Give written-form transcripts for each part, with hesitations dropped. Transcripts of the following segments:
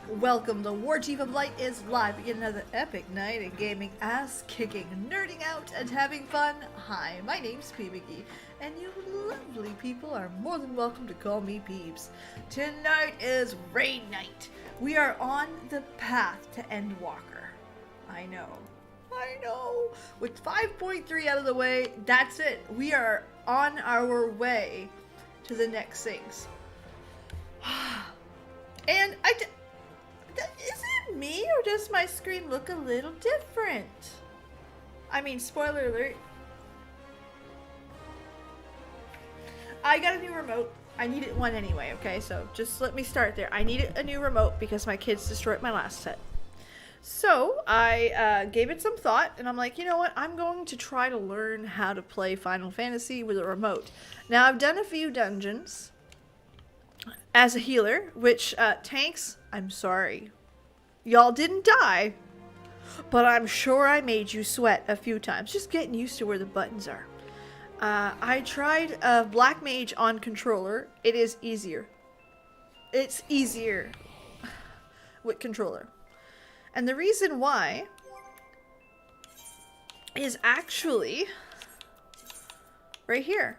Welcome, the Warchief of Light is live. Yet another epic night of gaming, ass-kicking, nerding out, and having fun. Hi, my name's Peebs, and you lovely people are more than welcome to call me Peebs. Tonight is raid night. We are on the path to Endwalker. I know. With 5.3 out of the way, that's it. We are on our way to the next things. And is it me, or does my screen look a little different? I mean, spoiler alert. I got a new remote. I needed one anyway, okay? So just let me start there. I needed a new remote because my kids destroyed my last set. So I gave it some thought, and I'm like, you know what? I'm going to try to learn how to play Final Fantasy with a remote. Now, I've done a few dungeons as a healer, which tanks, I'm sorry. Y'all didn't die, but I'm sure I made you sweat a few times. Just getting used to where the buttons are. I tried Black Mage on controller. It is easier. It's easier with controller. And the reason why is actually right here.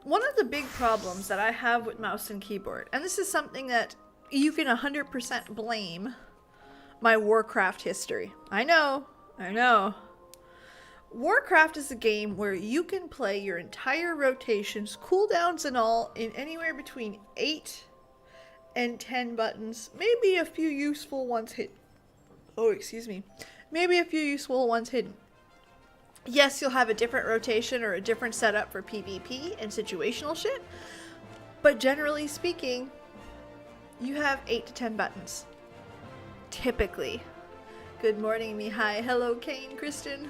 One of the big problems that I have with mouse and keyboard, and this is something that you can 100% blame my Warcraft history. I know. Warcraft is a game where you can play your entire rotations, cooldowns and all, in anywhere between 8 and 10 buttons. Maybe a few useful ones hidden. Maybe a few useful ones hidden. Yes, you'll have a different rotation or a different setup for PvP and situational shit, but generally speaking, you have 8 to 10 buttons. Typically. Good morning, Mihai. Hello, Kane, Kristen.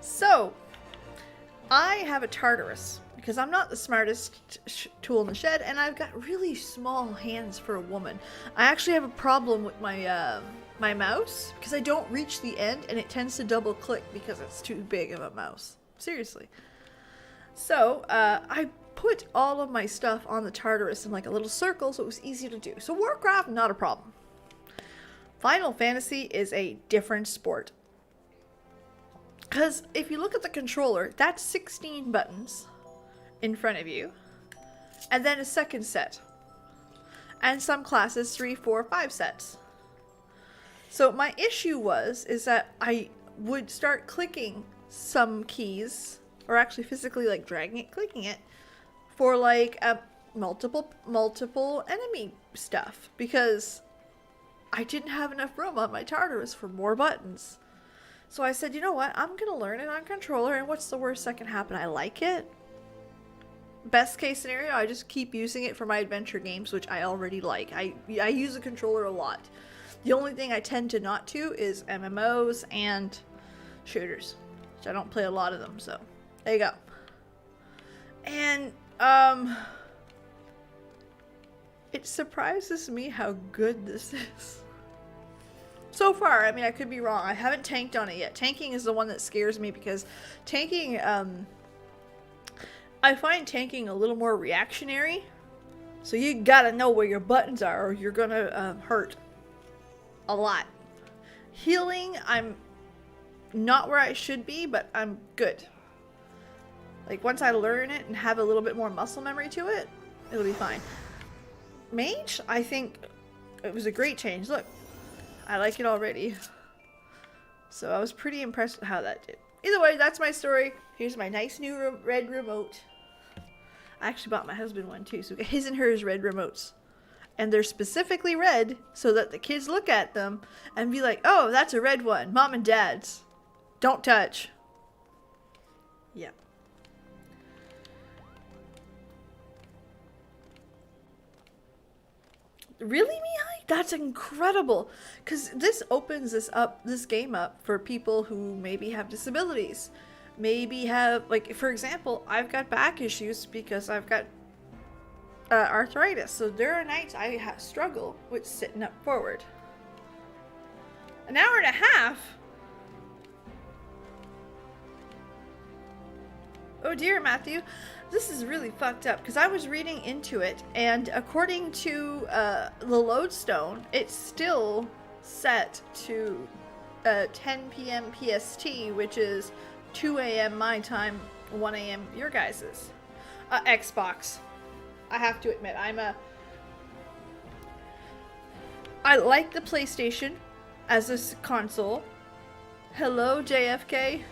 So, I have a Tartarus because I'm not the smartest tool in the shed, and I've got really small hands for a woman. I actually have a problem with my my mouse because I don't reach the end, and it tends to double click because it's too big of a mouse. Seriously. So, I put all of my stuff on the Tartarus in like a little circle so it was easy to do. So Warcraft, not a problem. Final Fantasy is a different sport. Because if you look at the controller, that's 16 buttons in front of you. And then a second set. And some classes 3, 4, 5 sets. So my issue is that I would start clicking some keys, or actually physically like dragging it, clicking it, for like multiple enemy stuff, because I didn't have enough room on my Tartarus for more buttons. So I said, you know what, I'm gonna learn it on controller, and what's the worst that can happen? I like it. Best case scenario, I just keep using it for my adventure games, which I already like. I use a controller a lot. The only thing I tend to not do is MMOs and shooters, which I don't play a lot of them, so there you go. And it surprises me how good this is. So far, I mean, I could be wrong. I haven't tanked on it yet. Tanking is the one that scares me because tanking, I find tanking a little more reactionary. So you gotta know where your buttons are or you're gonna hurt a lot. Healing, I'm not where I should be, but I'm good. Like, once I learn it and have a little bit more muscle memory to it, it'll be fine. Mage, I think it was a great change. Look, I like it already. So I was pretty impressed with how that did. Either way, that's my story. Here's my nice new red remote. I actually bought my husband one too, so his and hers red remotes. And they're specifically red so that the kids look at them and be like, oh, that's a red one. Mom and Dad's. Don't touch. Yeah. Really, Mihai? That's incredible. Because this opens this game up for people who maybe have disabilities. Maybe have, like, for example, I've got back issues because I've got arthritis. So there are nights I struggle with sitting up forward. An hour and a half? Oh dear, Matthew. This is really fucked up because I was reading into it, and according to the lodestone, it's still set to 10 p.m. PST, which is 2 a.m. my time, 1 a.m. your guys's. Xbox. I have to admit, I like the PlayStation as a console. Hello, JFK.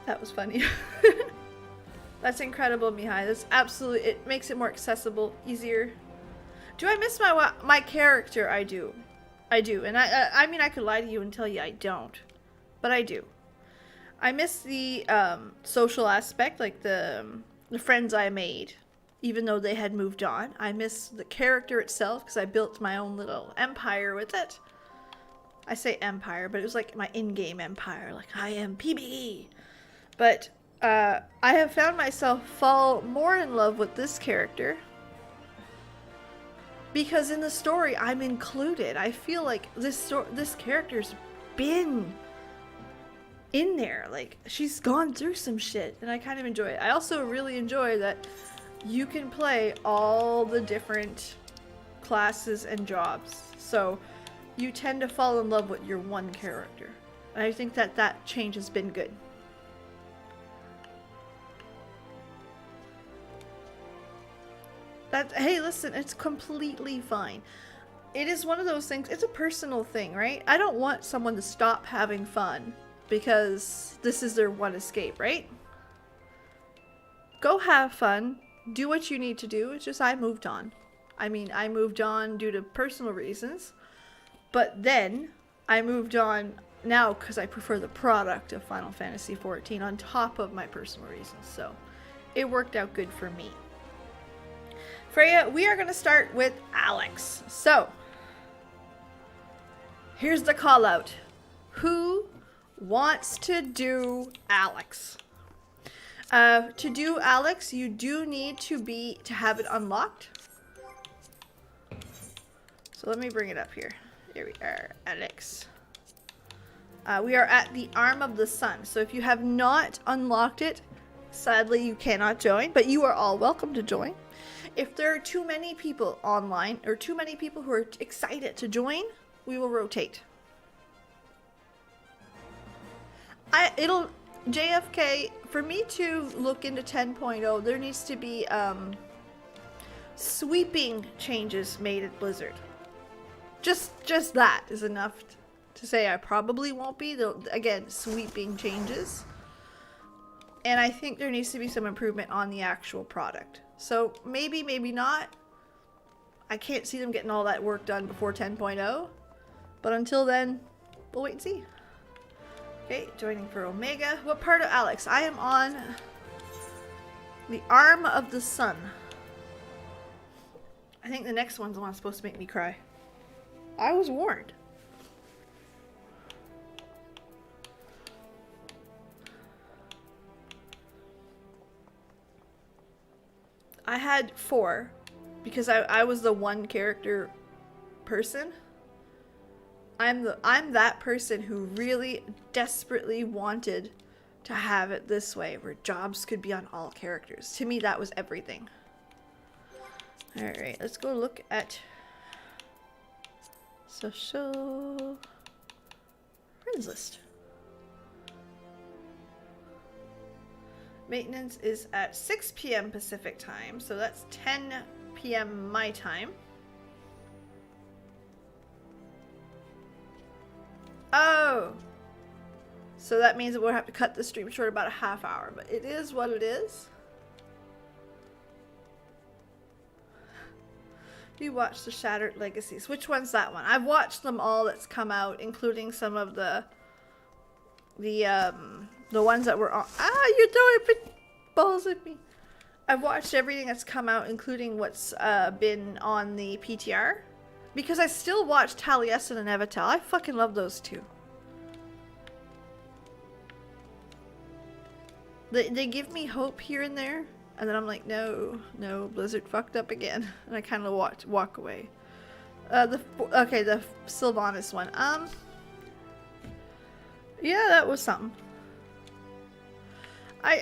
That was funny. That's incredible, Mihai. That's absolutely, it makes it more accessible, easier. Do I miss my character? I do. I do. And I mean, I could lie to you and tell you I don't. But I do. I miss the social aspect, like the friends I made, even though they had moved on. I miss the character itself because I built my own little empire with it. I say empire, but it was like my in-game empire. Like, I am PB. But I have found myself fall more in love with this character because in the story I'm included. I feel like this character's been in there. Like, she's gone through some shit, and I kind of enjoy it. I also really enjoy that you can play all the different classes and jobs. So you tend to fall in love with your one character. And I think that change has been good. Hey, listen, it's completely fine. It is one of those things, it's a personal thing, right? I don't want someone to stop having fun because this is their one escape, right? Go have fun, do what you need to do. It's just I moved on. I mean, I moved on due to personal reasons, but then I moved on now because I prefer the product of Final Fantasy XIV on top of my personal reasons, so it worked out good for me. Freya, we are going to start with Alex. So, here's the call out. Who wants to do Alex? To do Alex, you do need to have it unlocked. So let me bring it up here. Here we are, Alex. We are at the Arm of the Sun. So if you have not unlocked it, sadly you cannot join, but you are all welcome to join. If there are too many people online, or too many people who are excited to join, we will rotate. JFK, for me to look into 10.0, there needs to be sweeping changes made at Blizzard. Just that is enough to say I probably won't be. Again, sweeping changes. And I think there needs to be some improvement on the actual product. So maybe, maybe not. I can't see them getting all that work done before 10.0. But until then, we'll wait and see. Okay, joining for Omega. What part of Alex? I am on the Arm of the Sun. I think the next one's the one supposed to make me cry. I was warned. I had 4 because I was the one character person. I'm that person who really desperately wanted to have it this way, where jobs could be on all characters. To me, that was everything. Alright, let's go look at social friends list. Maintenance is at 6 p.m. Pacific time, so that's 10 p.m. my time. Oh! So that means that we'll have to cut the stream short about a half hour, but it is what it is. You watched the Shattered Legacies. Which one's that one? I've watched them all that's come out, including some of the ones that were on. Ah, you're throwing big balls at me. I've watched everything that's come out, including what's been on the PTR. Because I still watch Taliesin and Evital. I fucking love those two. They give me hope here and there. And then I'm like, no, Blizzard fucked up again. And I kind of walk away. The Sylvanas one. Yeah, that was something. I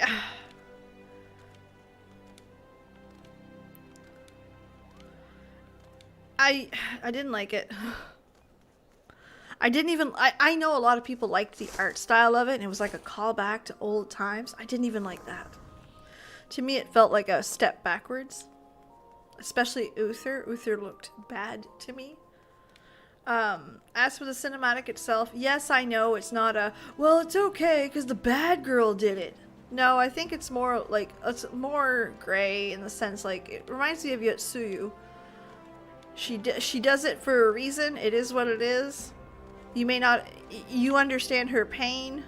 didn't like it. I didn't even, I know a lot of people liked the art style of it, and it was like a callback to old times. I didn't even like that. To me, it felt like a step backwards. Especially Uther. Uther looked bad to me. As for the cinematic itself, yes, I know it's not a, well, it's okay because the bad girl did it. No, I think it's more like, it's more gray in the sense, like, it reminds me of Yotsuyu. She does it for a reason. It is what it is. You may not, you understand her pain,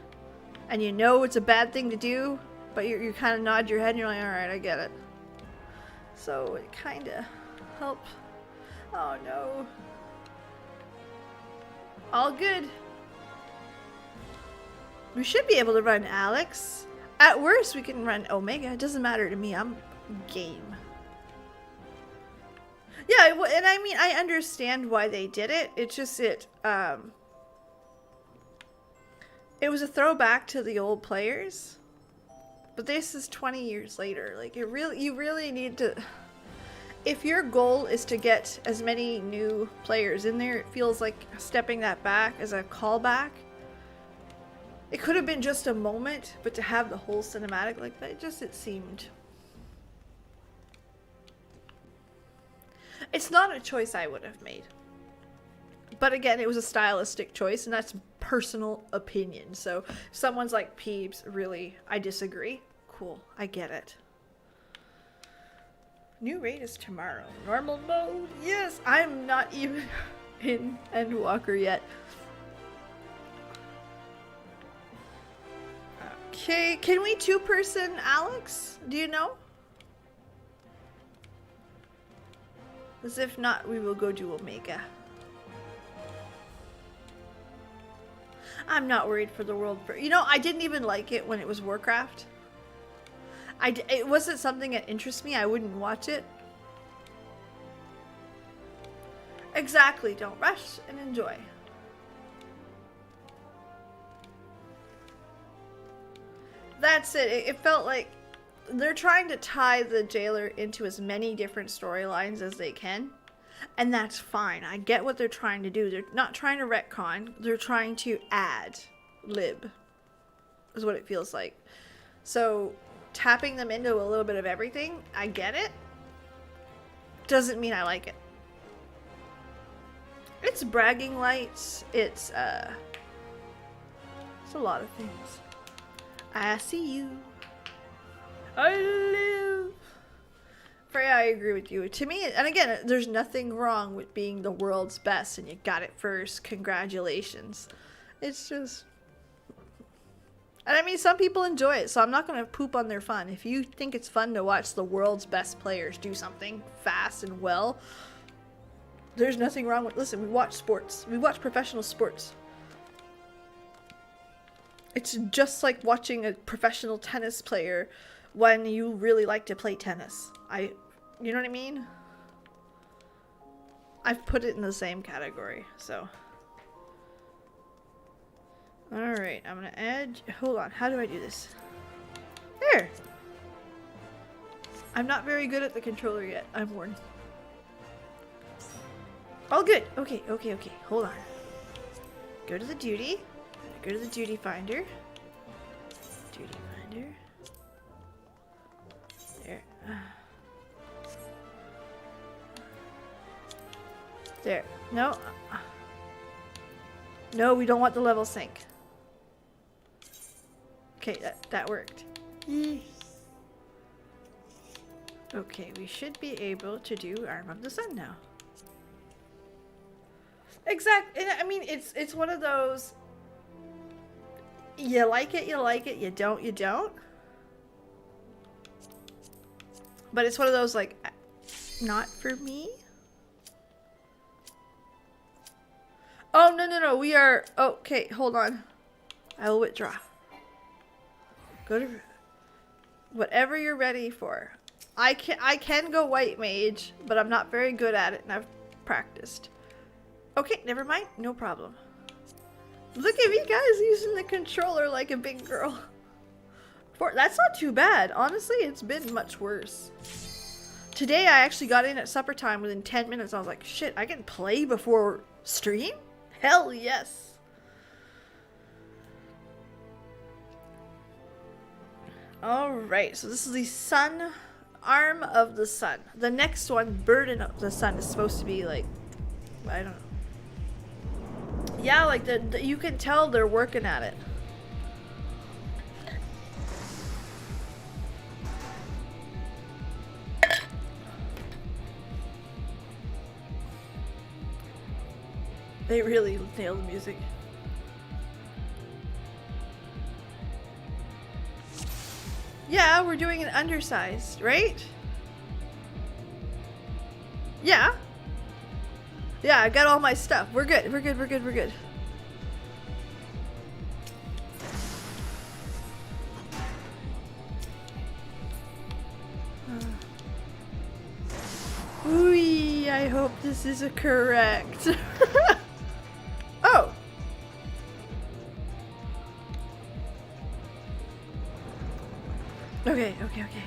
and you know it's a bad thing to do, but you kind of nod your head and you're like, alright, I get it. So it kind of helped. Oh no. All good. We should be able to run Alex. At worst, we can run Omega. It doesn't matter to me. I'm game. Yeah, and I mean, I understand why they did it. It's just it was a throwback to the old players. But this is 20 years later. Like, you really need to, if your goal is to get as many new players in there, it feels like stepping that back as a callback. It could have been just a moment, but to have the whole cinematic like that, it seemed. It's not a choice I would have made. But again, it was a stylistic choice, and that's personal opinion. So if someone's like, Peebs, really, I disagree. Cool, I get it. New raid is tomorrow. Normal mode? Yes, I'm not even in Endwalker yet. Okay, can we two-person Alex? Do you know? As if not, we will go do Omega. I'm not worried for the world. You know, I didn't even like it when it was Warcraft. It wasn't something that interests me. I wouldn't watch it. Exactly. Don't rush and enjoy. That's it. It felt like they're trying to tie the jailer into as many different storylines as they can. And that's fine. I get what they're trying to do. They're not trying to retcon. They're trying to add lib. Is what it feels like. So tapping them into a little bit of everything, I get it. Doesn't mean I like it. It's bragging rights. It's a lot of things. I see you. I live. Freya, I agree with you. To me, and again, there's nothing wrong with being the world's best and you got it first. Congratulations. It's just... And I mean, some people enjoy it, so I'm not going to poop on their fun. If you think it's fun to watch the world's best players do something fast and well, there's nothing wrong with... Listen, we watch sports. We watch professional sports. It's just like watching a professional tennis player when you really like to play tennis. You know what I mean? I've put it in the same category, so. Alright, I'm gonna add, hold on, how do I do this? There! I'm not very good at the controller yet, I'm warned. All good, okay, hold on. Go to the duty. Go to the duty finder. Duty finder. There. There. No. No, we don't want the level sync. Okay, that worked. Okay, we should be able to do Arm of the Sun now. Exactly. I mean, it's one of those... You like it, you don't, you don't. But it's one of those, like, not for me. Oh, no, we are, okay, hold on. I will withdraw. Go to, whatever you're ready for. I can go white mage, but I'm not very good at it, and I've practiced. Okay, never mind, no problem. Look at me, guys, using the controller like a big girl. That's not too bad. Honestly, it's been much worse. Today I actually got in at supper time within 10 minutes. I was like, shit, I can play before stream? Hell yes. Alright, so this is the sun, arm of the sun. The next one, burden of the sun, is supposed to be like, I don't know. Yeah, like you can tell they're working at it. They really nailed the music. Yeah, we're doing an undersized, right? Yeah. Yeah, I got all my stuff. We're good, we're good, we're good, we're good. Ooh, I hope this is a correct. Oh. Okay, okay, okay.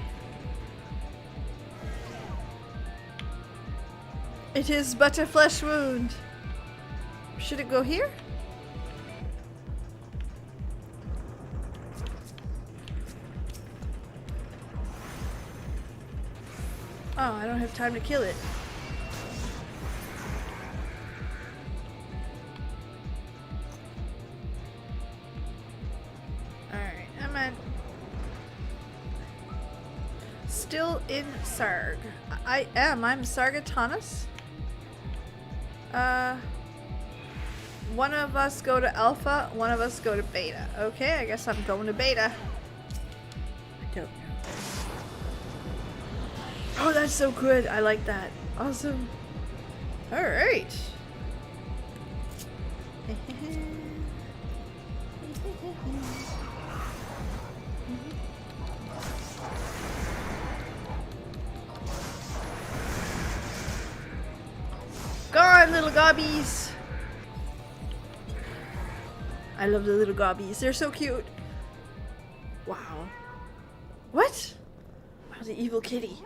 It is but a flesh wound. Should it go here? Oh, I don't have time to kill it. Alright, I'm at... Still in Sarg. I am. I'm Sargatanas. One of us go to Alpha, one of us go to Beta. Okay, I guess I'm going to Beta. I don't know. Oh, that's so good. I like that. Awesome. Alright. Gone, little gobbies. I love the little gobbies. They're so cute. Wow. What? Wow, the evil kitty.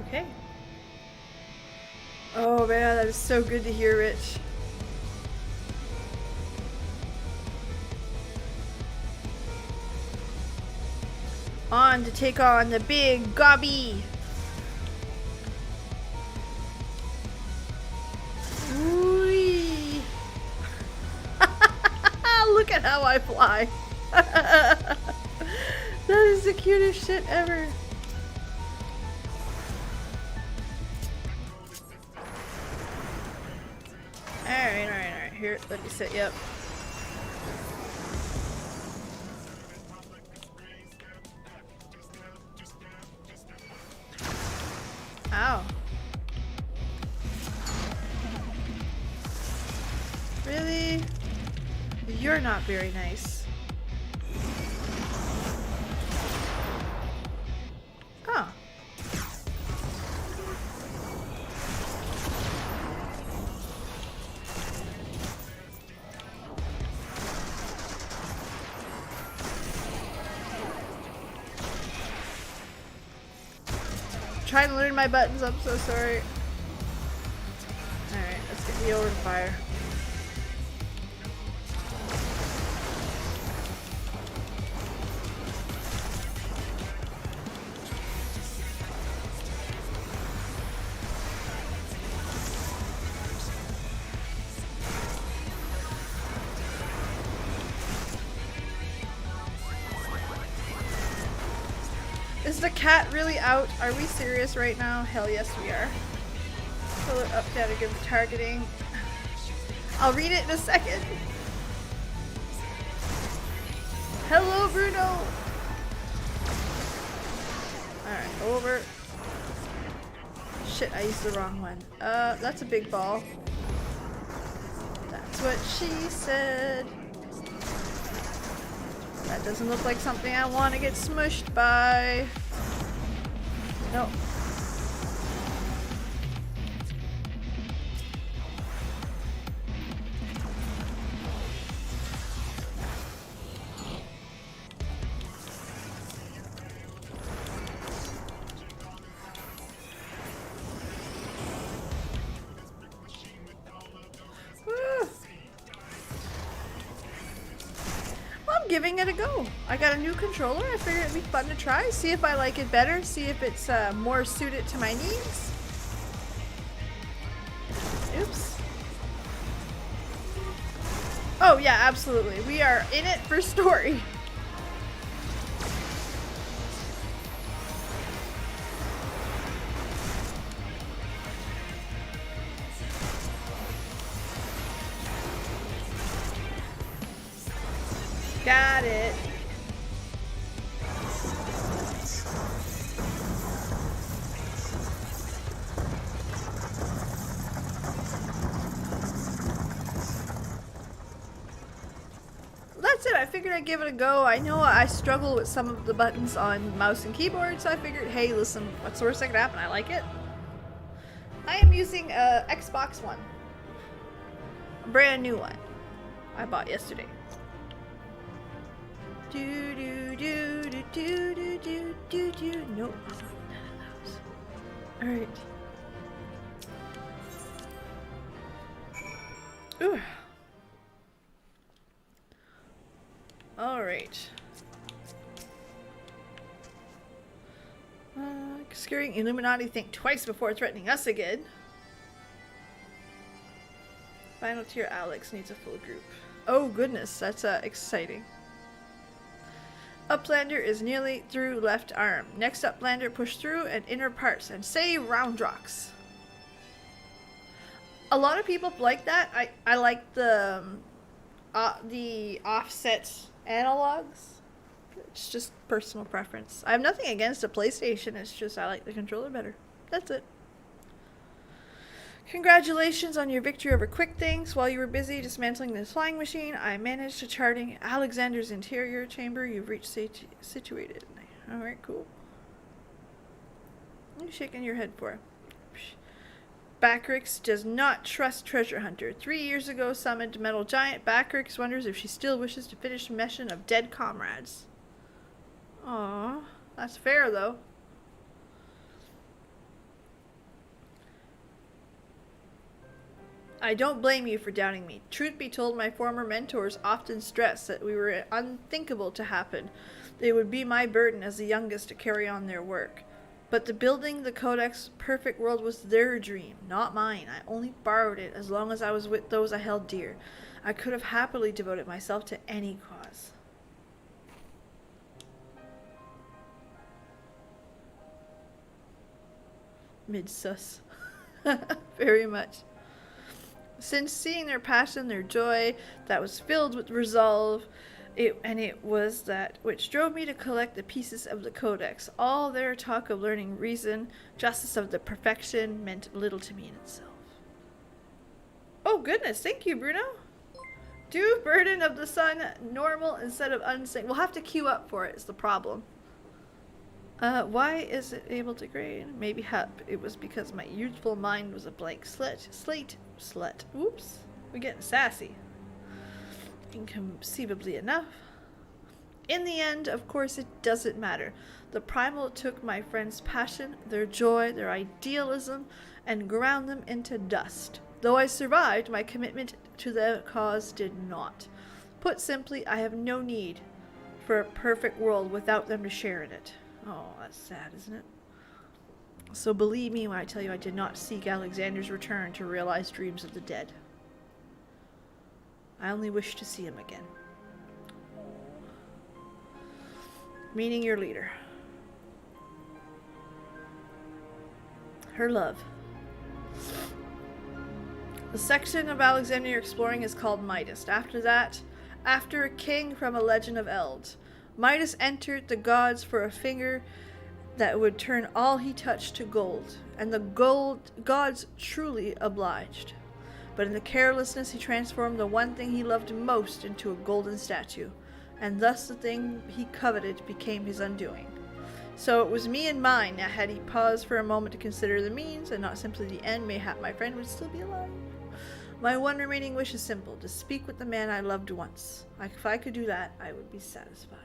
Okay. Oh man, that is so good to hear, Rich. On to take on the big gobby. Whee. Look at how I fly. That is the cutest shit ever. Alright. Here, let me set you up. Ow. Really? You're not very nice. Oh. Trying to learn my buttons, I'm so sorry. Alright, let's get the over fire. Is the cat really out? Are we serious right now? Hell yes we are. Pull it up, down, and give the targeting. I'll read it in a second. Hello, Bruno! Alright, over. Shit, I used the wrong one. That's a big ball. That's what she said. That doesn't look like something I want to get smushed by. No. Giving it a go. I got a new controller. I figured it'd be fun to try. See if I like it better. See if it's more suited to my needs. Oops. Oh yeah, absolutely. We are in it for story. Got it. That's it. I figured I'd give it a go. I know I struggle with some of the buttons on mouse and keyboard, so I figured, hey, listen, what's the worst that could happen? I like it. I am using a Xbox One. A brand new one. I bought yesterday. Do do do do do do do do do. Nope, none of those. All right. Ooh. All right. Scaring Illuminati, think twice before threatening us again. Final tier Alex needs a full group. Oh goodness, that's exciting. Uplander is nearly through left arm. Next Uplander, push through and inner parts and say round rocks. A lot of people like that. I like the offset analogs. It's just personal preference. I have nothing against a PlayStation. It's just I like the controller better. That's it. Congratulations on your victory over Quick Things. While you were busy dismantling this flying machine, I managed to charting Alexander's interior chamber. You've reached situated. Alright, cool. What are you shaking your head for? Backrix does not trust Treasure Hunter. 3 years ago summoned Metal Giant. Backrix wonders if she still wishes to finish mission of dead comrades. Aww. That's fair, though. I don't blame you for doubting me. Truth be told, my former mentors often stressed that we were unthinkable to happen. It would be my burden as the youngest to carry on their work. But the building the Codex perfect world was their dream, not mine. I only borrowed it as long as I was with those I held dear. I could have happily devoted myself to any cause. Mid-sus. Very much. Since seeing their passion, their joy, that was filled with resolve, it was that which drove me to collect the pieces of the Codex. All their talk of learning reason, justice of the perfection, meant little to me in itself. Oh goodness, thank you, Bruno. Do Burden of the Sun normal instead of unsync. We'll have to queue up for it, is the problem. Why is it able to grade? Maybe it was because my youthful mind was a blank slate. Oops. We're getting sassy. Inconceivably enough. In the end, of course, it doesn't matter. The primal took my friends' passion, their joy, their idealism, and ground them into dust. Though I survived, my commitment to the cause did not. Put simply, I have no need for a perfect world without them to share in it. Oh, that's sad, isn't it? So believe me when I tell you I did not seek Alexander's return to realize dreams of the dead. I only wish to see him again. Meaning your leader. Her love. The section of Alexander you're exploring is called Midas. After a king from a legend of Eld. Midas entered the gods for a finger that would turn all he touched to gold, and the gods truly obliged. But in the carelessness he transformed the one thing he loved most into a golden statue. and thus the thing he coveted became his undoing. So it was me and mine. Now had he paused for a moment to consider the means, and not simply the end, mayhap my friend would still be alive. My one remaining wish is simple, to speak with the man I loved once. If I could do that, I would be satisfied.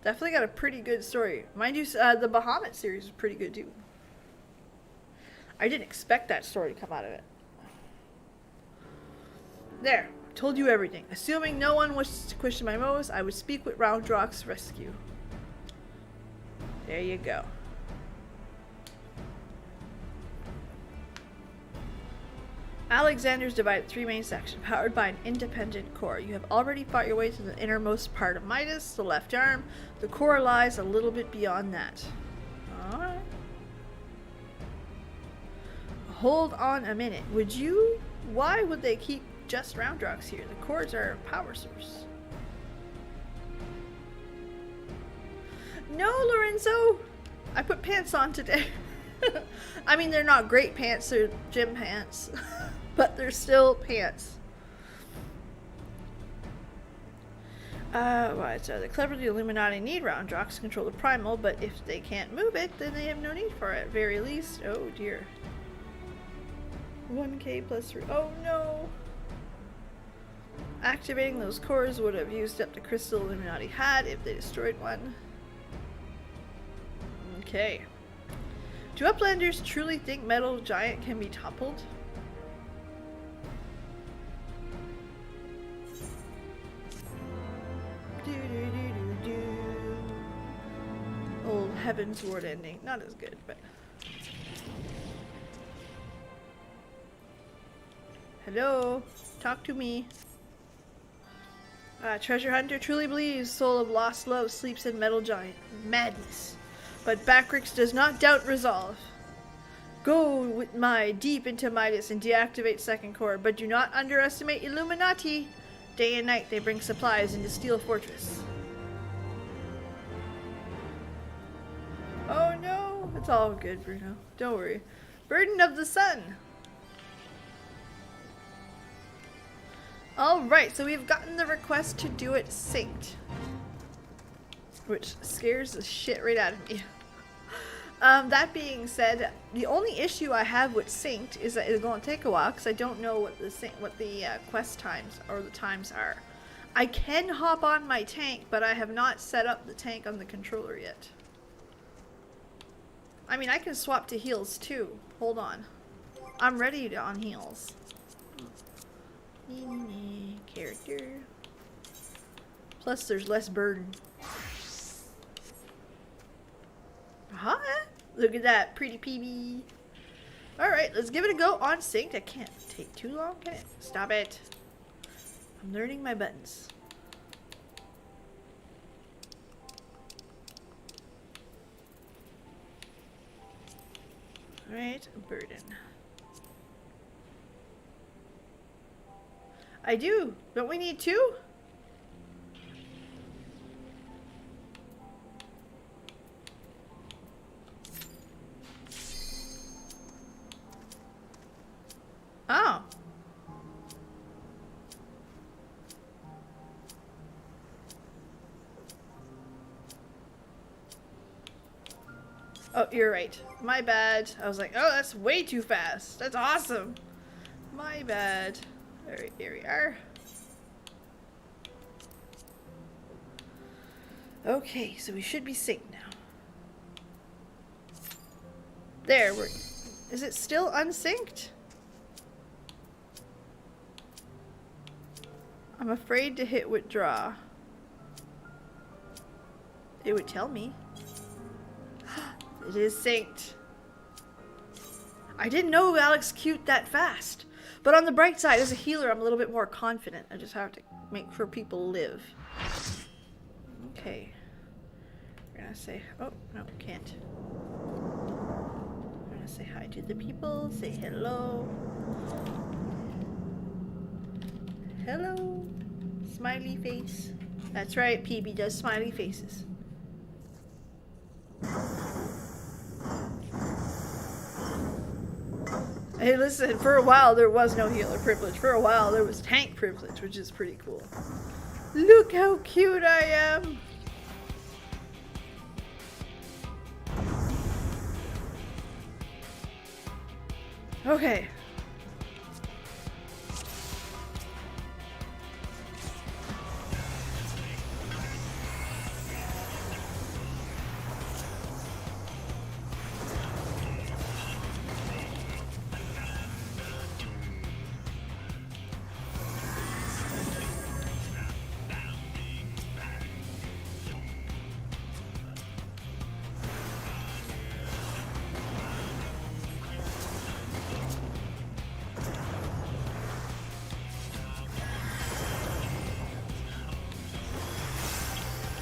Definitely got a pretty good story. Mind you, the Bahamut series is pretty good too. I didn't expect that story to come out of it. There, told you everything. Assuming no one wishes to question my motives, I would speak with Roundrock's rescue. There you go. Alexander's divided 3 main sections, powered by an independent core. You have already fought your way to the innermost part of Midas, the left arm. The core lies a little bit beyond that. Alright. Hold on a minute. Why would they keep just Roundrocks here? The cores are a power source. No, Lorenzo! I put pants on today. I mean, they're not great pants, they're gym pants. But they're still pants. The clever the Illuminati need Roundrocks to control the primal, but if they can't move it, then they have no need for it, at very least. Oh dear. 1k plus 3. Oh no! Activating those cores would have used up the crystal Illuminati had if they destroyed one. Okay. Do Uplanders truly think Metal Giant can be toppled? Old Heaven's Ward ending. Not as good, but... Hello? Talk to me. Treasure Hunter truly believes soul of lost love sleeps in Metal Giant. Madness. But Backrix does not doubt resolve. Go with my deep into Midas and deactivate second core, but do not underestimate Illuminati. Day and night they bring supplies into Steel Fortress. Oh no, it's all good, Bruno. Don't worry. Burden of the Sun. Alright, so we've gotten the request to do it synced. Which scares the shit right out of me. That being said, the only issue I have with synced is that it's going to take a while because I don't know what the quest times or the times are. I can hop on my tank, but I have not set up the tank on the controller yet. I mean, I can swap to heals too. Hold on. I'm ready on heals. Character. Plus, there's less burden. Huh? Look at that pretty PB. Alright, let's give it a go on synced. I can't take too long, can it? Stop it. I'm learning my buttons. Alright, burden. I do. Don't we need 2? Oh. Oh, you're right. My bad. I was like, oh, that's way too fast. That's awesome. My bad. Alright, here we are. Okay, so we should be synced now. There, is it still unsynced? I'm afraid to hit withdraw. It would tell me. It is synced. I didn't know Alex queued that fast. But on the bright side, as a healer, I'm a little bit more confident. I just have to make sure people live. Okay. We're gonna say, oh, no, can't. We're gonna say hi to the people, say hello. Hello. Smiley face. That's right, PB does smiley faces. Hey, listen, for a while there was no healer privilege. For a while there was tank privilege, which is pretty cool. Look how cute I am! Okay.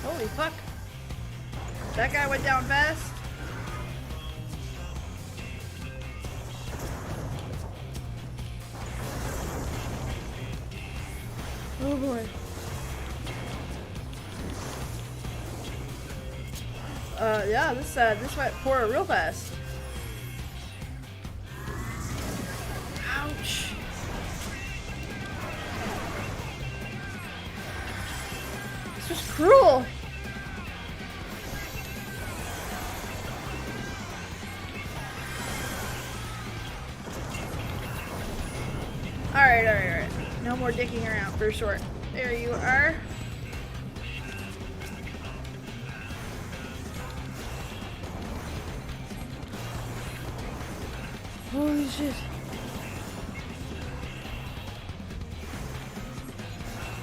Holy fuck. That guy went down fast. Oh boy. Yeah, this went poor real fast. Ouch. This was cruel. Alright. No more dicking around for short. There you are. Holy shit.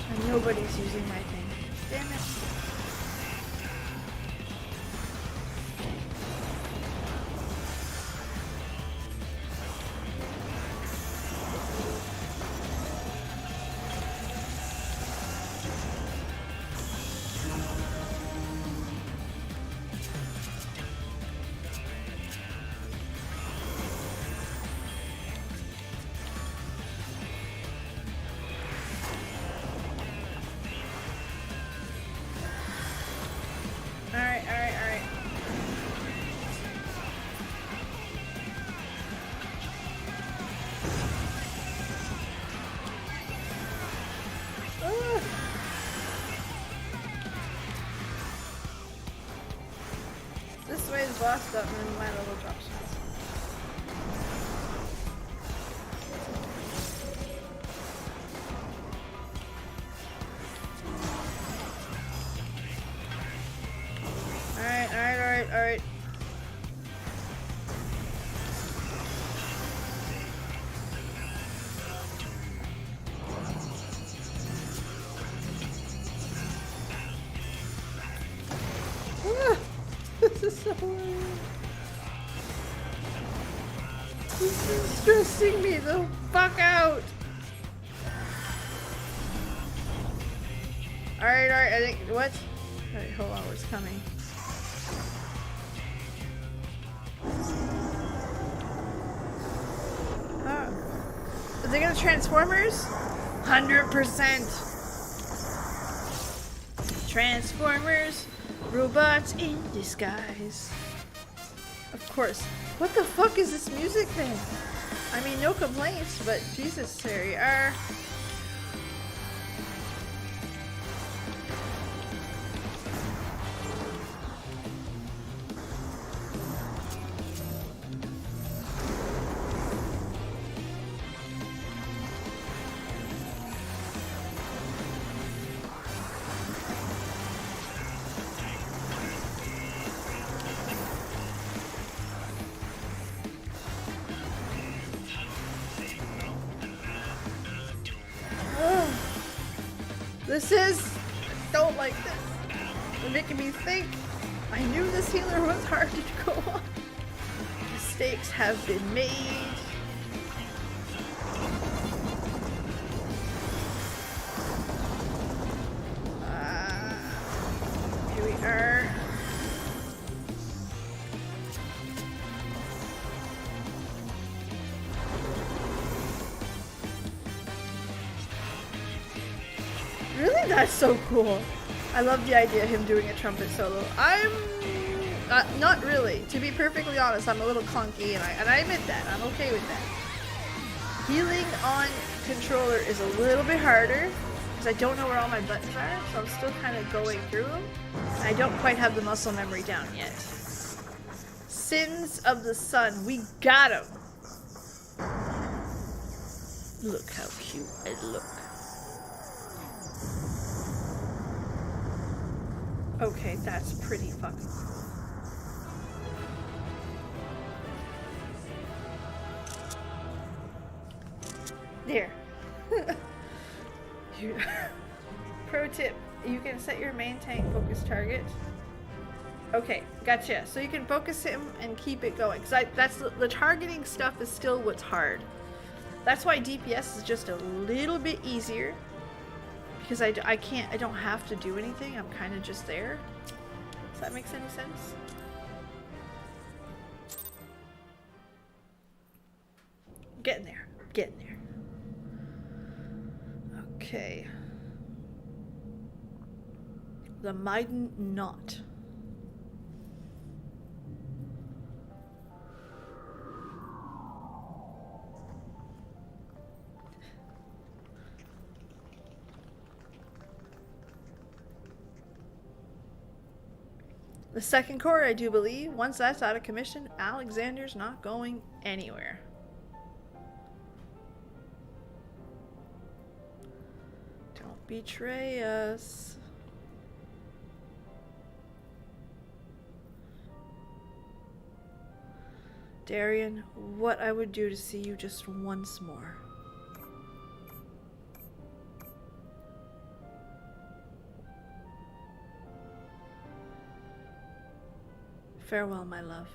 And nobody's using my thing. Damn it. Alright. This way is bossed up and then my little drop shots. Alright. This is so weird. This is stressing me the fuck out. Alright, I think, what? Alright, hold on, what's coming? Are they gonna Transformers? 100%. Transformers, robots in disguise. Of course. What the fuck is this music thing? I mean, no complaints, but Jesus, there you are. This is... I don't like this. It's making me think. I knew this healer was hard to go on. Mistakes have been made. Here we are. Really? That's so cool. I love the idea of him doing a trumpet solo. I'm not really. To be perfectly honest, I'm a little clunky, and I admit that. I'm okay with that. Healing on controller is a little bit harder, because because I don't know where all my buttons are, so I'm still kind of going through them. I don't quite have the muscle memory down yet. Sins of the Sun, we got him! Look how cute I look. Okay, that's pretty fucking cool. There. Pro tip, you can set your main tank focus target. Okay, gotcha. So you can focus him and keep it going. Cause that's the targeting stuff is still what's hard. That's why DPS is just a little bit easier. Because I don't have to do anything. I'm kind of just there. Does that make any sense? Getting there. Getting there. Okay. The Maiden Knot. The second core, I do believe, once that's out of commission, Alexander's not going anywhere. Don't betray us. Darian, what I would do to see you just once more. Farewell, my love.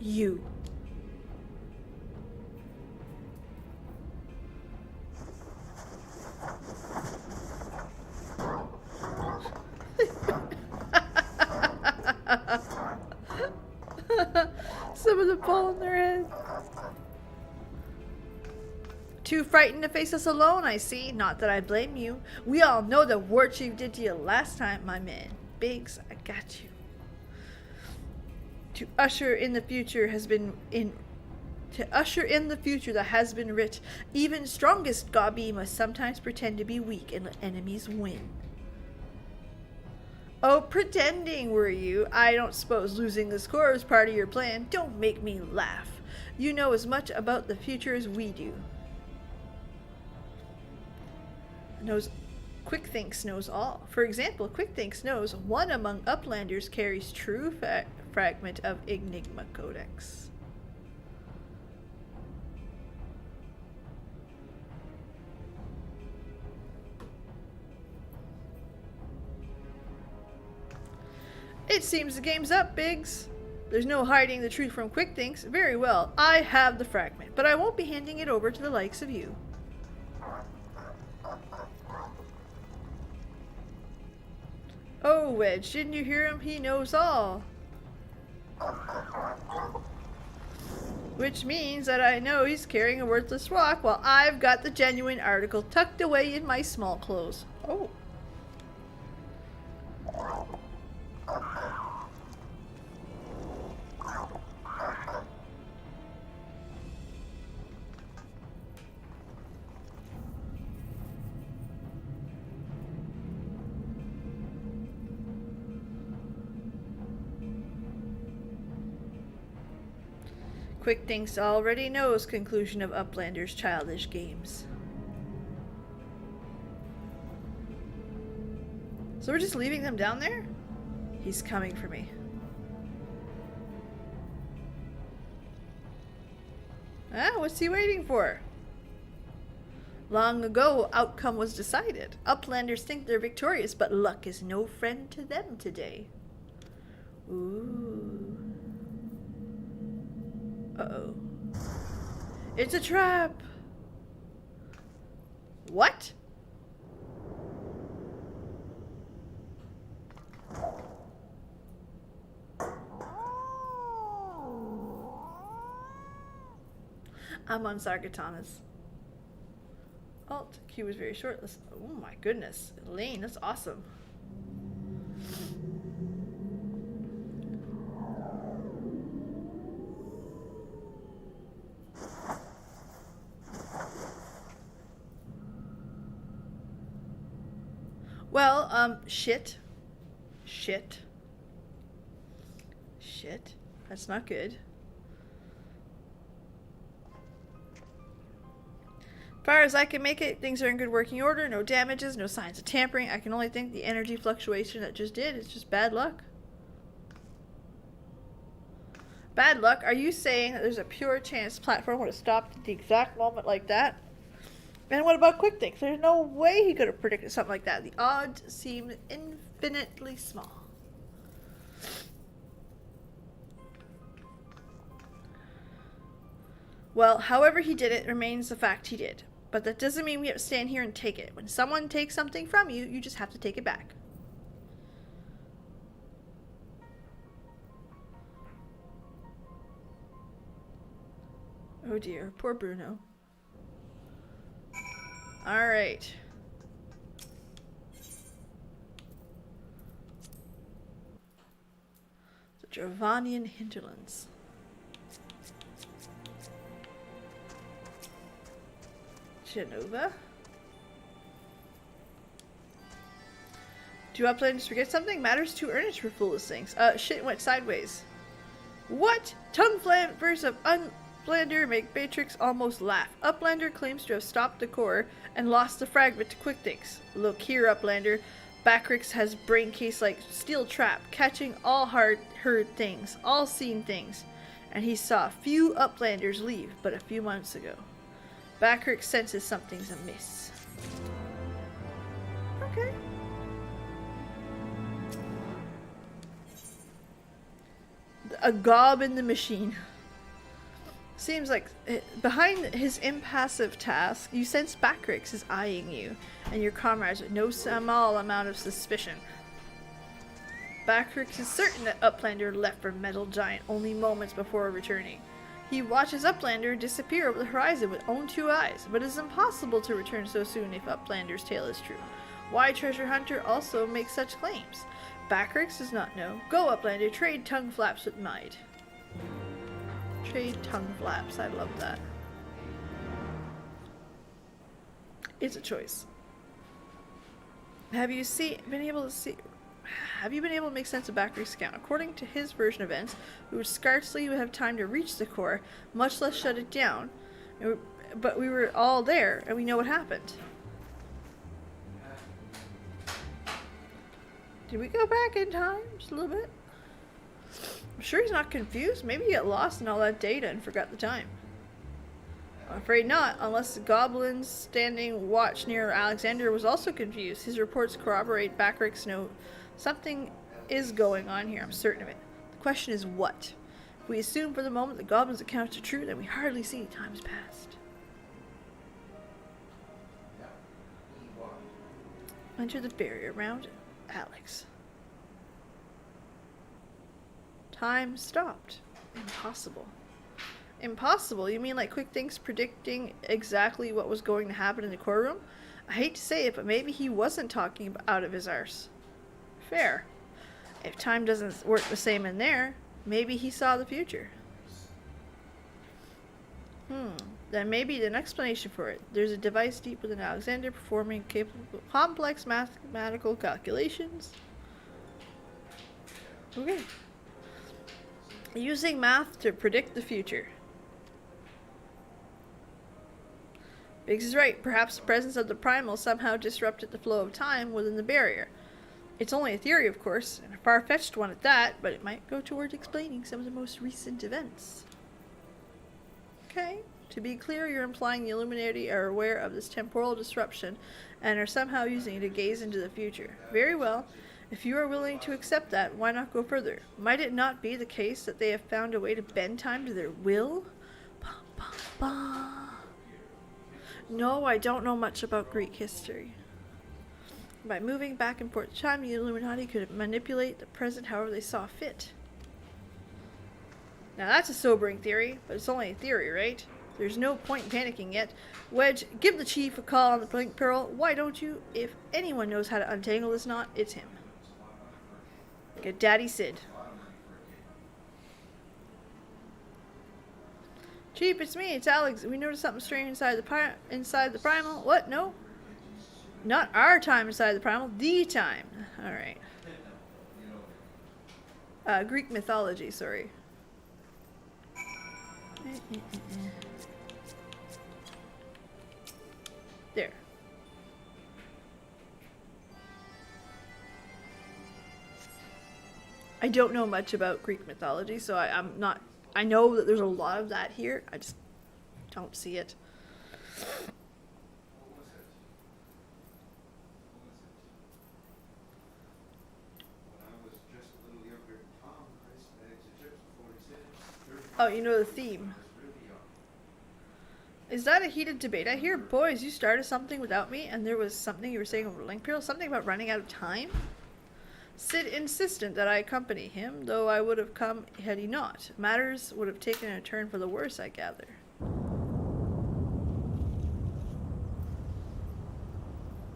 You. Some of the ball in their head. Too frightened to face us alone, I see. Not that I blame you. We all know that Warchief did to you last time, my man. Biggs, I got you. To usher in the future that has been writ. Even strongest Gobby must sometimes pretend to be weak and let enemies win. Oh, pretending were you? I don't suppose losing the score is part of your plan. Don't make me laugh. You know as much about the future as we do. Quickthinks knows all. For example, Quickthinks knows one among Uplanders carries true fragment of Enigma Codex. It seems the game's up, Biggs. There's no hiding the truth from Quickthinks. Very well, I have the fragment, but I won't be handing it over to the likes of you. Oh, Wedge, didn't you hear him? He knows all. Which means that I know he's carrying a worthless rock while I've got the genuine article tucked away in my small clothes. Oh. Quickthinks already knows conclusion of Uplander's childish games. So we're just leaving them down there? He's coming for me. Ah, what's he waiting for? Long ago, outcome was decided. Uplanders think they're victorious, but luck is no friend to them today. Ooh. Uh-oh. It's a trap! What? I'm on Sargatanas. Alt Q was very short. Oh my goodness. Lane, that's awesome. Well, shit. Shit. Shit. That's not good. Far as I can make it, things are in good working order, no damages, no signs of tampering. I can only think the energy fluctuation that just did is just bad luck. Bad luck? Are you saying that there's a pure chance the platform would have stopped at the exact moment like that? And what about quick things? There's no way he could have predicted something like that. The odds seem infinitely small. Well, however he did it remains the fact he did. But that doesn't mean we have to stand here and take it. When someone takes something from you, you just have to take it back. Oh dear, poor Bruno. Alright. The Dravanian hinterlands. Genova. Do uplanders forget something? Matters too earnest for foolish things. Shit went sideways. What? Tongue flappers of Uplander make Beatrix almost laugh. Uplander claims to have stopped the core and lost the fragment to quick things. Look here, Uplander. Beatrix has brain case like steel trap, catching all heard things, all seen things. And he saw few Uplanders leave but a few months ago. Beatrix senses something's amiss. Okay. A gob in the machine. Seems like behind his impassive task, you sense Beatrix is eyeing you and your comrades with no small amount of suspicion. Beatrix is certain that Uplander left for Metal Giant only moments before returning. He watches Uplander disappear over the horizon with own two eyes, but it is impossible to return so soon if Uplander's tale is true. Why Treasure Hunter also makes such claims? Beatrix does not know. Go, Uplander, trade tongue flaps with Mide. Trade tongue flaps, I love that. It's a choice. Have you been able to make sense of Beatrix's account? According to his version of events, we would scarcely have time to reach the core, much less shut it down. But we were all there, and we know what happened. Did we go back in time just a little bit? I'm sure he's not confused. Maybe he got lost in all that data and forgot the time. I'm afraid not, unless the goblins standing watch near Alexander was also confused. His reports corroborate Beatrix's note. Something is going on here, I'm certain of it. The question is what? If we assume for the moment the goblins' accounts are true, then we hardly see time's passed. Enter the barrier around Alex. Time stopped. Impossible. Impossible? You mean like quick things predicting exactly what was going to happen in the core room? I hate to say it, but maybe he wasn't talking out of his arse. Fair. If time doesn't work the same in there, maybe he saw the future. Then maybe an explanation for it. There's a device deep within Alexander performing complex mathematical calculations. Okay. Using math to predict the future. Biggs is right. Perhaps the presence of the primal somehow disrupted the flow of time within the barrier. It's only a theory, of course, and a far-fetched one at that, but it might go towards explaining some of the most recent events. Okay. To be clear, you're implying the Illuminati are aware of this temporal disruption and are somehow using it to gaze into the future. Very well. If you are willing to accept that, why not go further? Might it not be the case that they have found a way to bend time to their will? Bah, bah, bah. No, I don't know much about Greek history. By moving back and forth in time, the Illuminati could manipulate the present however they saw fit. Now that's a sobering theory, but it's only a theory, right? There's no point in panicking yet. Wedge, give the chief a call on the Pink Pearl. Why don't you? If anyone knows how to untangle this knot, it's him. Get Daddy Sid. Chief, it's me. It's Alex. We noticed something strange inside the primal. What? No? Not our time inside the primal. The time. Alright. Greek mythology, sorry. There. I don't know much about Greek mythology, so I'm not... I know that there's a lot of that here. I just don't see it. Oh, you know the theme. Is that a heated debate? I hear, boys, you started something without me, and there was something you were saying over Link Pearl, something about running out of time? Sid insistent that I accompany him, though I would have come had he not. Matters would have taken a turn for the worse, I gather.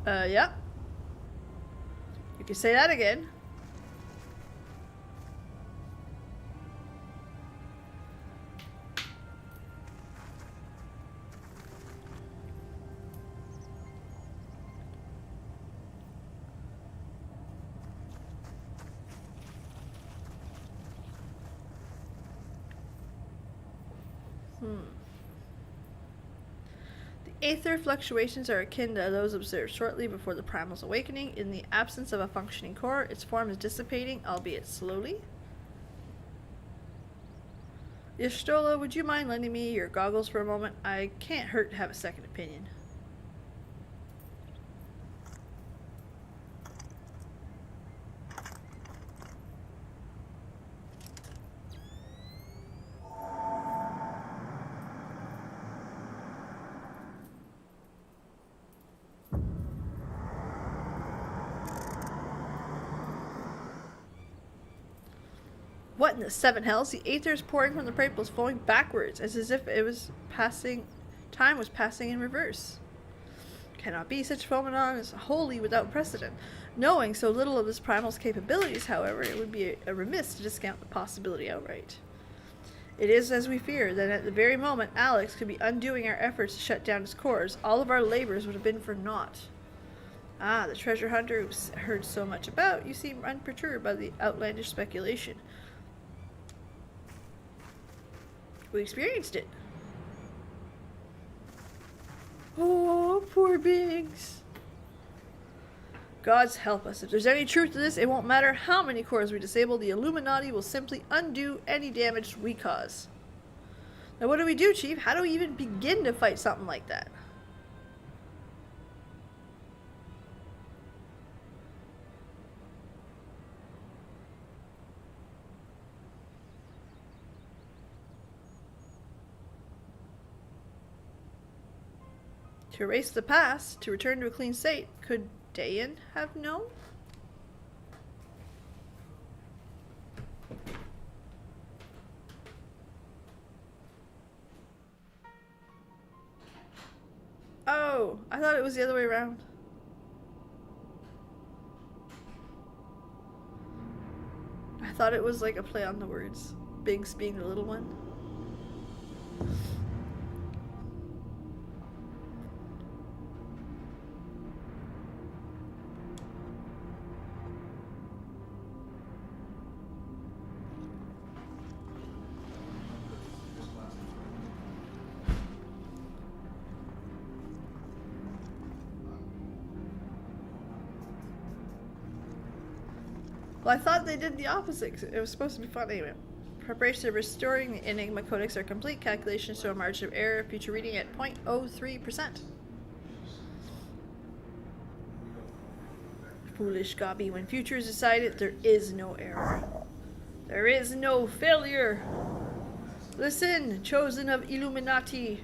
Yeah. You can say that again. The aether fluctuations are akin to those observed shortly before the primal's awakening. In the absence of a functioning core, its form is dissipating, albeit slowly. Y'shtola, would you mind lending me your goggles for a moment? I can't hurt to have a second opinion. What in the seven hells? The aether is pouring from the pupils, flowing backwards, as if it was passing. Time was passing in reverse. Cannot be. Such phenomenon is wholly without precedent. Knowing so little of this primal's capabilities, however, it would be a remiss to discount the possibility outright. It is as we fear, that at the very moment Alex could be undoing our efforts to shut down his cores, all of our labors would have been for naught. Ah, the treasure hunter who's heard so much about, you seem unperturbed by the outlandish speculation. We experienced it. Oh, poor Biggs. Gods help us. If there's any truth to this, it won't matter how many cores we disable, the Illuminati will simply undo any damage we cause. Now what do we do, Chief? How do we even begin to fight something like that? To erase the past, to return to a clean state, could Dayan have known? Oh, I thought it was the other way around. I thought it was like a play on the words. Biggs being the little one. Well, I thought they did the opposite. It was supposed to be fun anyway. Preparation of restoring the Enigma Codex are complete. Calculations show a margin of error. Future reading at 0.03%. Foolish Gobby. When future is decided, there is no error. There is no failure. Listen, chosen of Illuminati.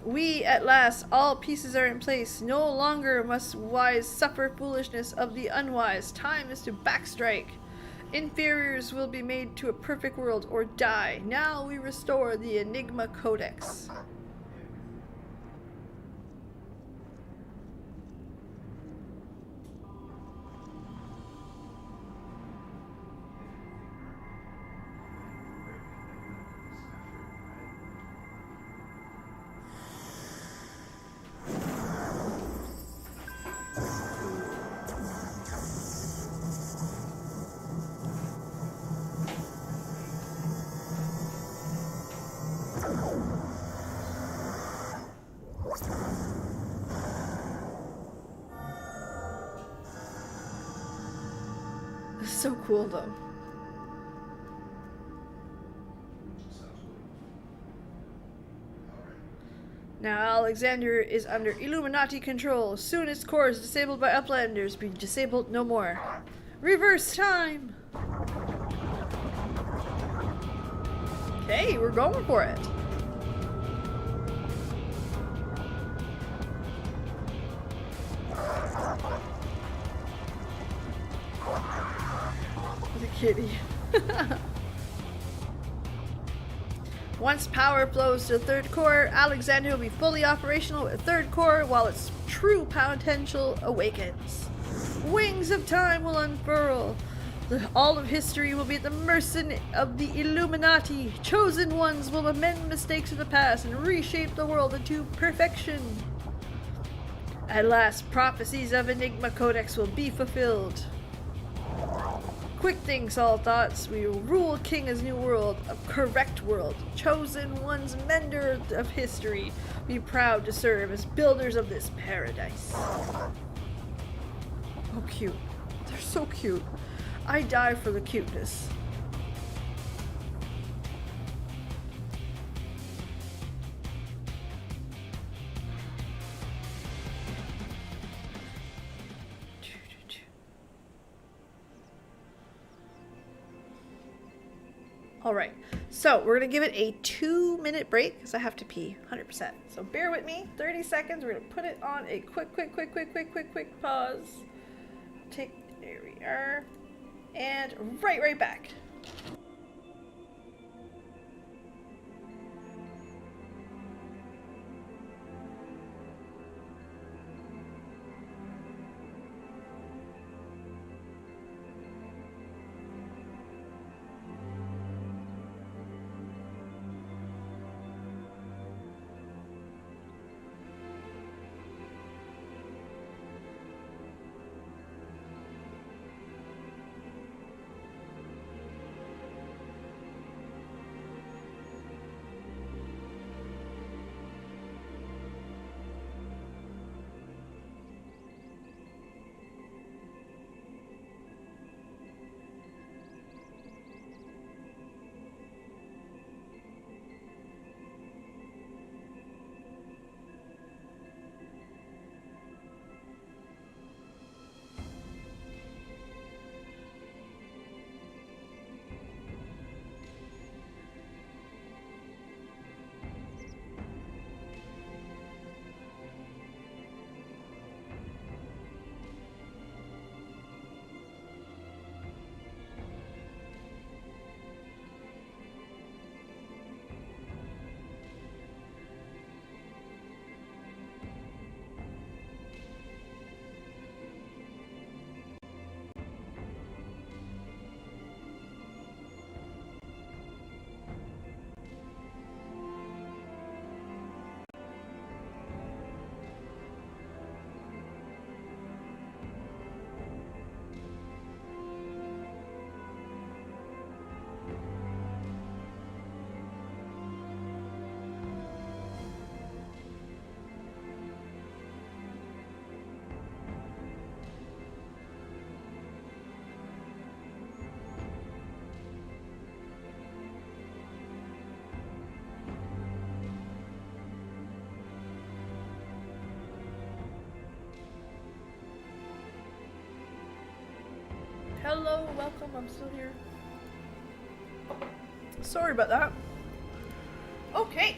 We, at last, all pieces are in place. No longer must wise suffer foolishness of the unwise. Time is to backstrike. Inferiors will be made to a perfect world or die. Now we restore the Enigma Codex. So cool though. Now Alexander is under Illuminati control. Soon its core is disabled by Uplanders, be disabled no more. Reverse time! Okay, we're going for it. The kitty. Once power flows to the third core, Alexander will be fully operational with third core while its true potential awakens. Wings of time will unfurl. All of history will be at the mercy of the Illuminati. Chosen ones will amend mistakes of the past and reshape the world into perfection. At last, prophecies of Enigma Codex will be fulfilled. Quick things, all thoughts. We will rule King's new world, a correct world. Chosen ones, mender of history. Be proud to serve as builders of this paradise. Oh, cute. They're so cute. I die for the cuteness. Alright, so we're going to give it a 2-minute break because I have to pee 100%. So bear with me, 30 seconds. We're going to put it on a quick pause. There we are. And right back. Hello, welcome, I'm still here. Sorry about that. Okay.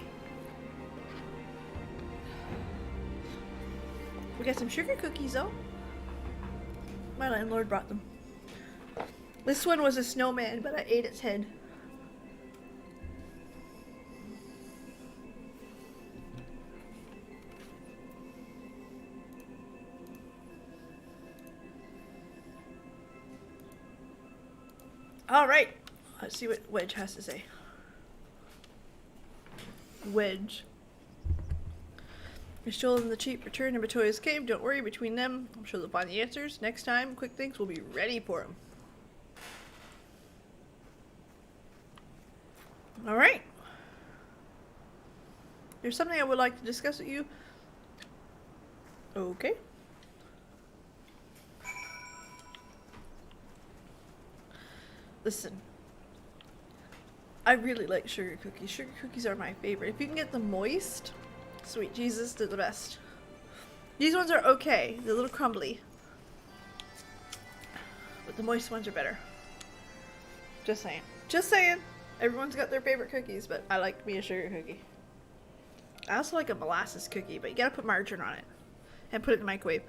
get some sugar cookies though. My landlord brought them. This one was a snowman, but I ate its head. Alright, let's see what Wedge has to say. Wedge. You're still in the cheap return to Matoya's cave. Don't worry, between them, I'm sure they'll find the answers. Next time, Quick Things will be ready for them. Alright. There's something I would like to discuss with you. Okay. Listen. I really like sugar cookies. Sugar cookies are my favorite. If you can get them moist, sweet Jesus, they're the best. These ones are okay. They're a little crumbly. But the moist ones are better. Just saying. Just saying. Everyone's got their favorite cookies, but I like me a sugar cookie. I also like a molasses cookie, but you gotta put margarine on it. And put it in the microwave.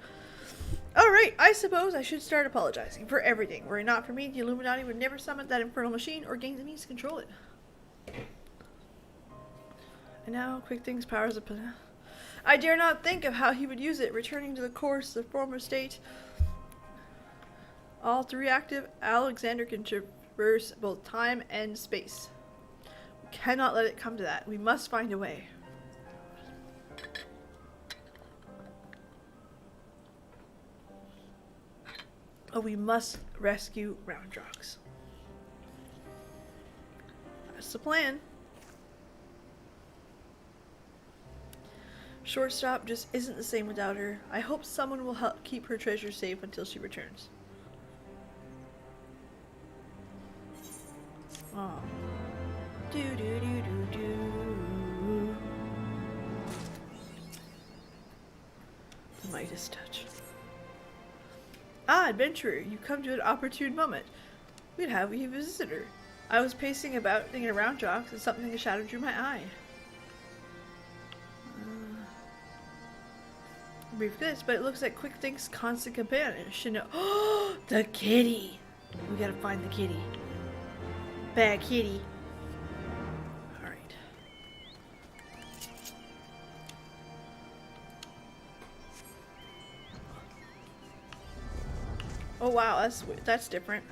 Alright, I suppose I should start apologizing for everything. Were it not for me, the Illuminati would never summon that infernal machine or gain the means to control it. And now, Quick Things powers up. I dare not think of how he would use it, returning to the course of the former state. All three active, Alexander can traverse both time and space. We cannot let it come to that. We must find a way. Oh, we must rescue Roundrox. That's the plan. Shortstop just isn't the same without her. I hope someone will help keep her treasure safe until she returns. Oh. Do do do do do. The Midas touch. Ah, adventurer, you come to an opportune moment. We'd have a visitor. I was pacing about, thinking around Jox, and something a shadow drew my eye. Brief this, but it looks like Quick Think's constant companion. Should know. Oh, the kitty! We gotta find the kitty. Bad kitty. Alright. Oh wow, that's different.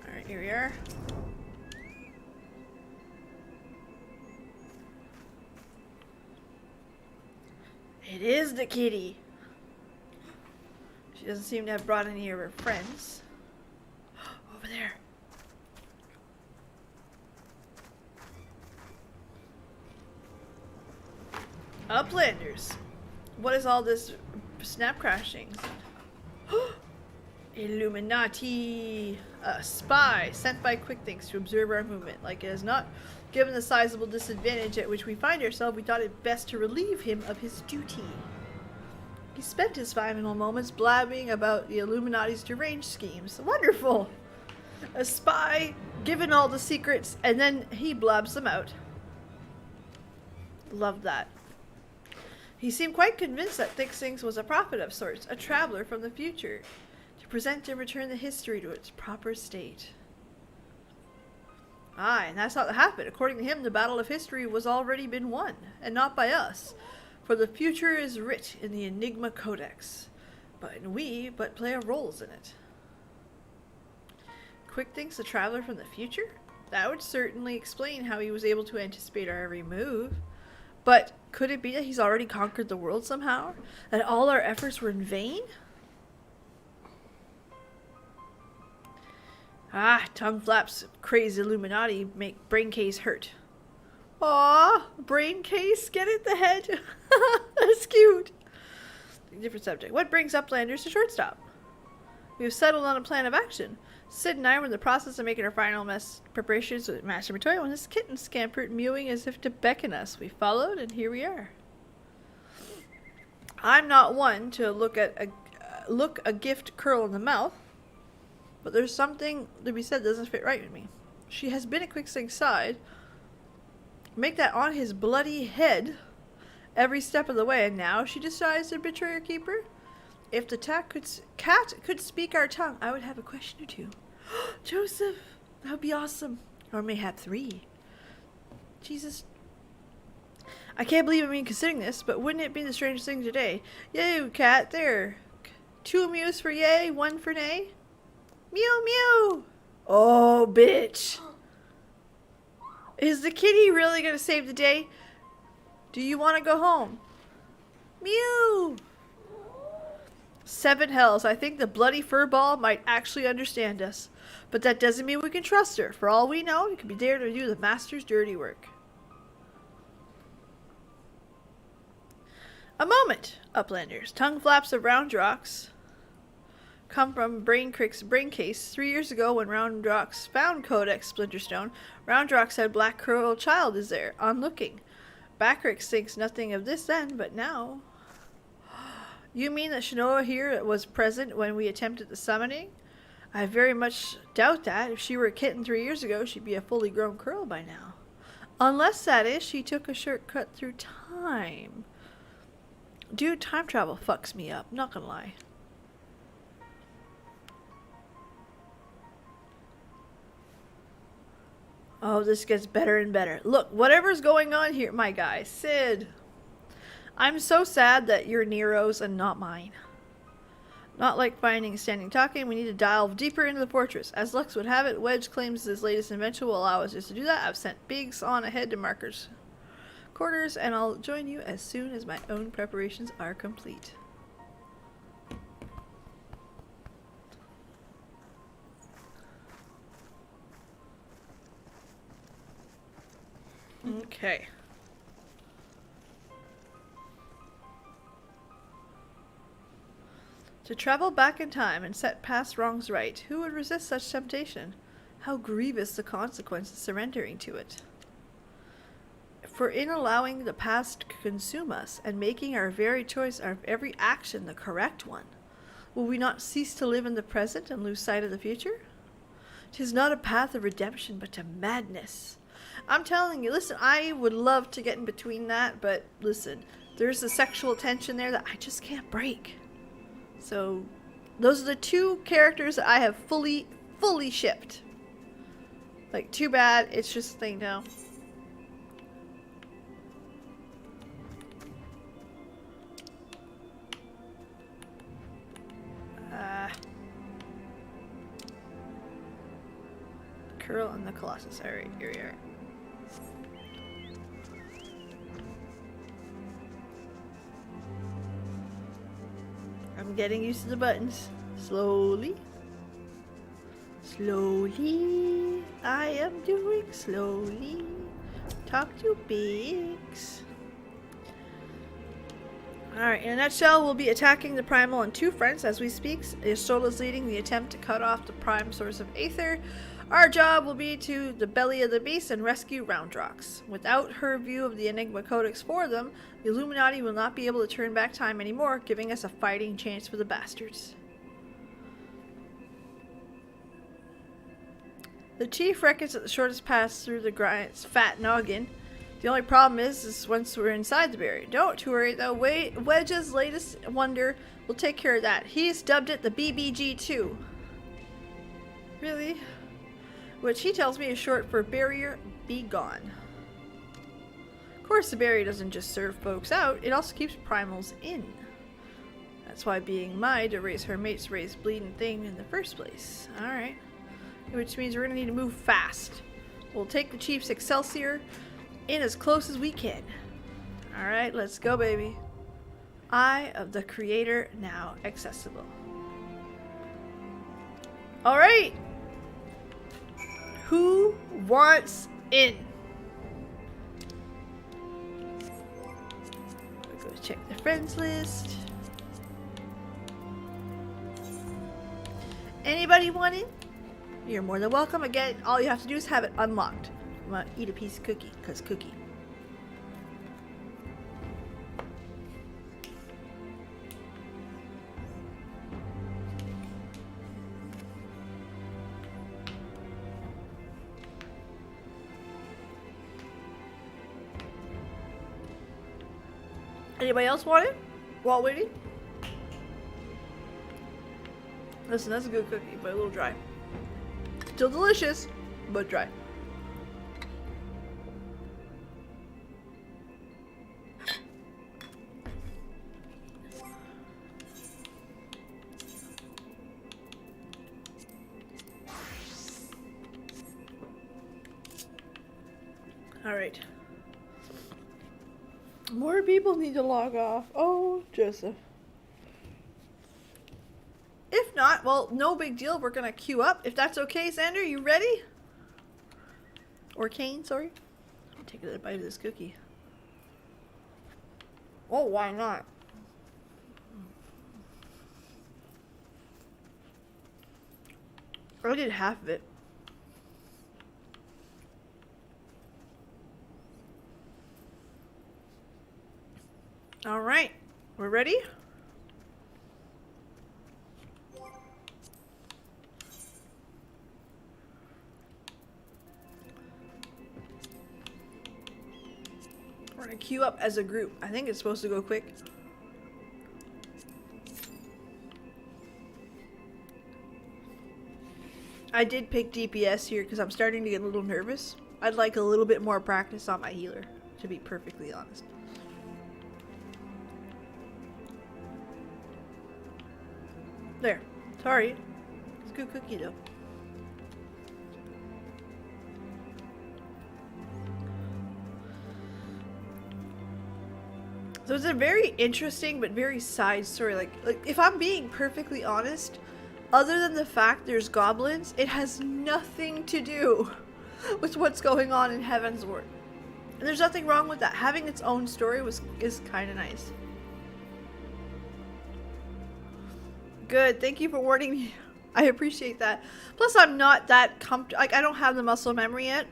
Alright, here we are. It is the kitty. She doesn't seem to have brought any of her friends. Over there. Uplanders. What is all this snap crashing? Illuminati. A spy sent by Quick Things to observe our movement. Like it has not given the sizable disadvantage at which we find ourselves, we thought it best to relieve him of his duty. He spent his final moments blabbing about the Illuminati's deranged schemes. Wonderful! A spy, given all the secrets, and then he blabs them out. Love that. He seemed quite convinced that Thick Things was a prophet of sorts, a traveler from the future, to present and return the history to its proper state. Aye, and that's how it happened. According to him, the battle of history was already been won, and not by us. For the future is writ in the Enigma Codex, but we but play our roles in it. Quick Think's a traveler from the future? That would certainly explain how he was able to anticipate our every move. But could it be that he's already conquered the world somehow? That all our efforts were in vain? Ah, tongue flaps, crazy Illuminati make brain case hurt. Aw, brain case, get it? The head? That's cute. Different subject. What brings Uplanders to Shortstop? We have settled on a plan of action. Sid and I were in the process of making our final preparations with Master Matoya when this kitten scampered, mewing as if to beckon us. We followed, and here we are. I'm not one to look a gift curl in the mouth, but there's something to be said that doesn't fit right with me. She has been at Quick Think's side. Make that on his bloody head, every step of the way, and now she decides to betray her keeper? If the cat could speak our tongue, I would have a question or two. Joseph, that would be awesome. Or mayhap 3. Jesus. I can't believe I'm even considering this, but wouldn't it be the strangest thing today? Yay, cat, there. 2 mews for yay, 1 for nay. Mew, mew. Oh, bitch. Is the kitty really gonna save the day? Do you want to go home? Mew. 7 hells. I think the bloody furball might actually understand us. But that doesn't mean we can trust her. For all we know, it could be there to do the master's dirty work. A moment, Uplanders. Tongue flaps of Roundrox come from Braincrick's brain case. 3 years ago, when Roundrox found Codex Splinterstone, Roundrox said Black Curl Child is there, on looking. Backrix thinks nothing of this then, but now... You mean that Shanoa here was present when we attempted the summoning? I very much doubt that. If she were a kitten 3 years ago, she'd be a fully grown curl by now. Unless, that is, she took a shortcut through time. Dude, time travel fucks me up, not gonna lie. Oh, this gets better and better. Look, whatever's going on here, my guy, Sid. I'm so sad that you're Nero's and not mine. Not like finding standing talking, we need to delve deeper into the fortress. As Lux would have it, Wedge claims his latest invention will allow us just to do that. I've sent Biggs on ahead to Marker's quarters, and I'll join you as soon as my own preparations are complete. Okay. To travel back in time and set past wrongs right, who would resist such temptation? How grievous the consequences surrendering to it. For in allowing the past to consume us and making our very choice of every action the correct one, will we not cease to live in the present and lose sight of the future? 'Tis not a path of redemption, but to madness. I'm telling you, listen, I would love to get in between that, but listen, there's a sexual tension there that I just can't break. So, those are the 2 characters that I have fully shipped. Like, too bad, it's just a thing now. Curl and the Colossus. Alright, here we are. I'm getting used to the buttons. Slowly. Slowly. I am doing slowly. Talk to Biggs. Alright, in a nutshell, we'll be attacking the Primal on 2 fronts as we speak. Yasola's leading the attempt to cut off the prime source of Aether. Our job will be to the belly of the beast and rescue Roundrox. Without her view of the Enigma Codex for them, the Illuminati will not be able to turn back time anymore, giving us a fighting chance for the bastards. The chief reckons that the shortest path through the grind's fat noggin. The only problem is once we're inside the barrier. Don't worry though, Wedge's latest wonder will take care of that. He's dubbed it the BBG-2. Really? Which he tells me is short for Barrier Be Gone. Of course, the barrier doesn't just serve folks out, it also keeps primals in. That's why being Mai to raise her mates raised bleeding thing in the first place. Alright. Which means we're gonna need to move fast. We'll take the Chief's Excelsior in as close as we can. Alright, let's go, baby. Eye of the Creator now accessible. Alright! Who wants in? I'll go check the friends list. Anybody want in? You're more than welcome. Again, all you have to do is have it unlocked. I'm gonna eat a piece of cookie, cause cookie. Anybody else want it while waiting? Listen, that's a good cookie, but a little dry. Still delicious, but dry. Alright. More people need to log off. Oh, Joseph. If not, well, no big deal. We're gonna queue up. If that's okay, Xander, you ready? Or Kane, sorry. I'm taking a bite of this cookie. Oh, why not? I did half of it. All right, we're ready? We're gonna queue up as a group. I think it's supposed to go quick. I did pick DPS here because I'm starting to get a little nervous. I'd like a little bit more practice on my healer, to be perfectly honest. There. Sorry. It's a good cookie though. So it's a very interesting but very side story. Like if I'm being perfectly honest, other than the fact there's goblins, it has nothing to do with what's going on in Heavensward. And there's nothing wrong with that. Having its own story is kind of nice. Good, thank you for warning me. I appreciate that. Plus, I'm not that comfortable. Like, I don't have the muscle memory yet.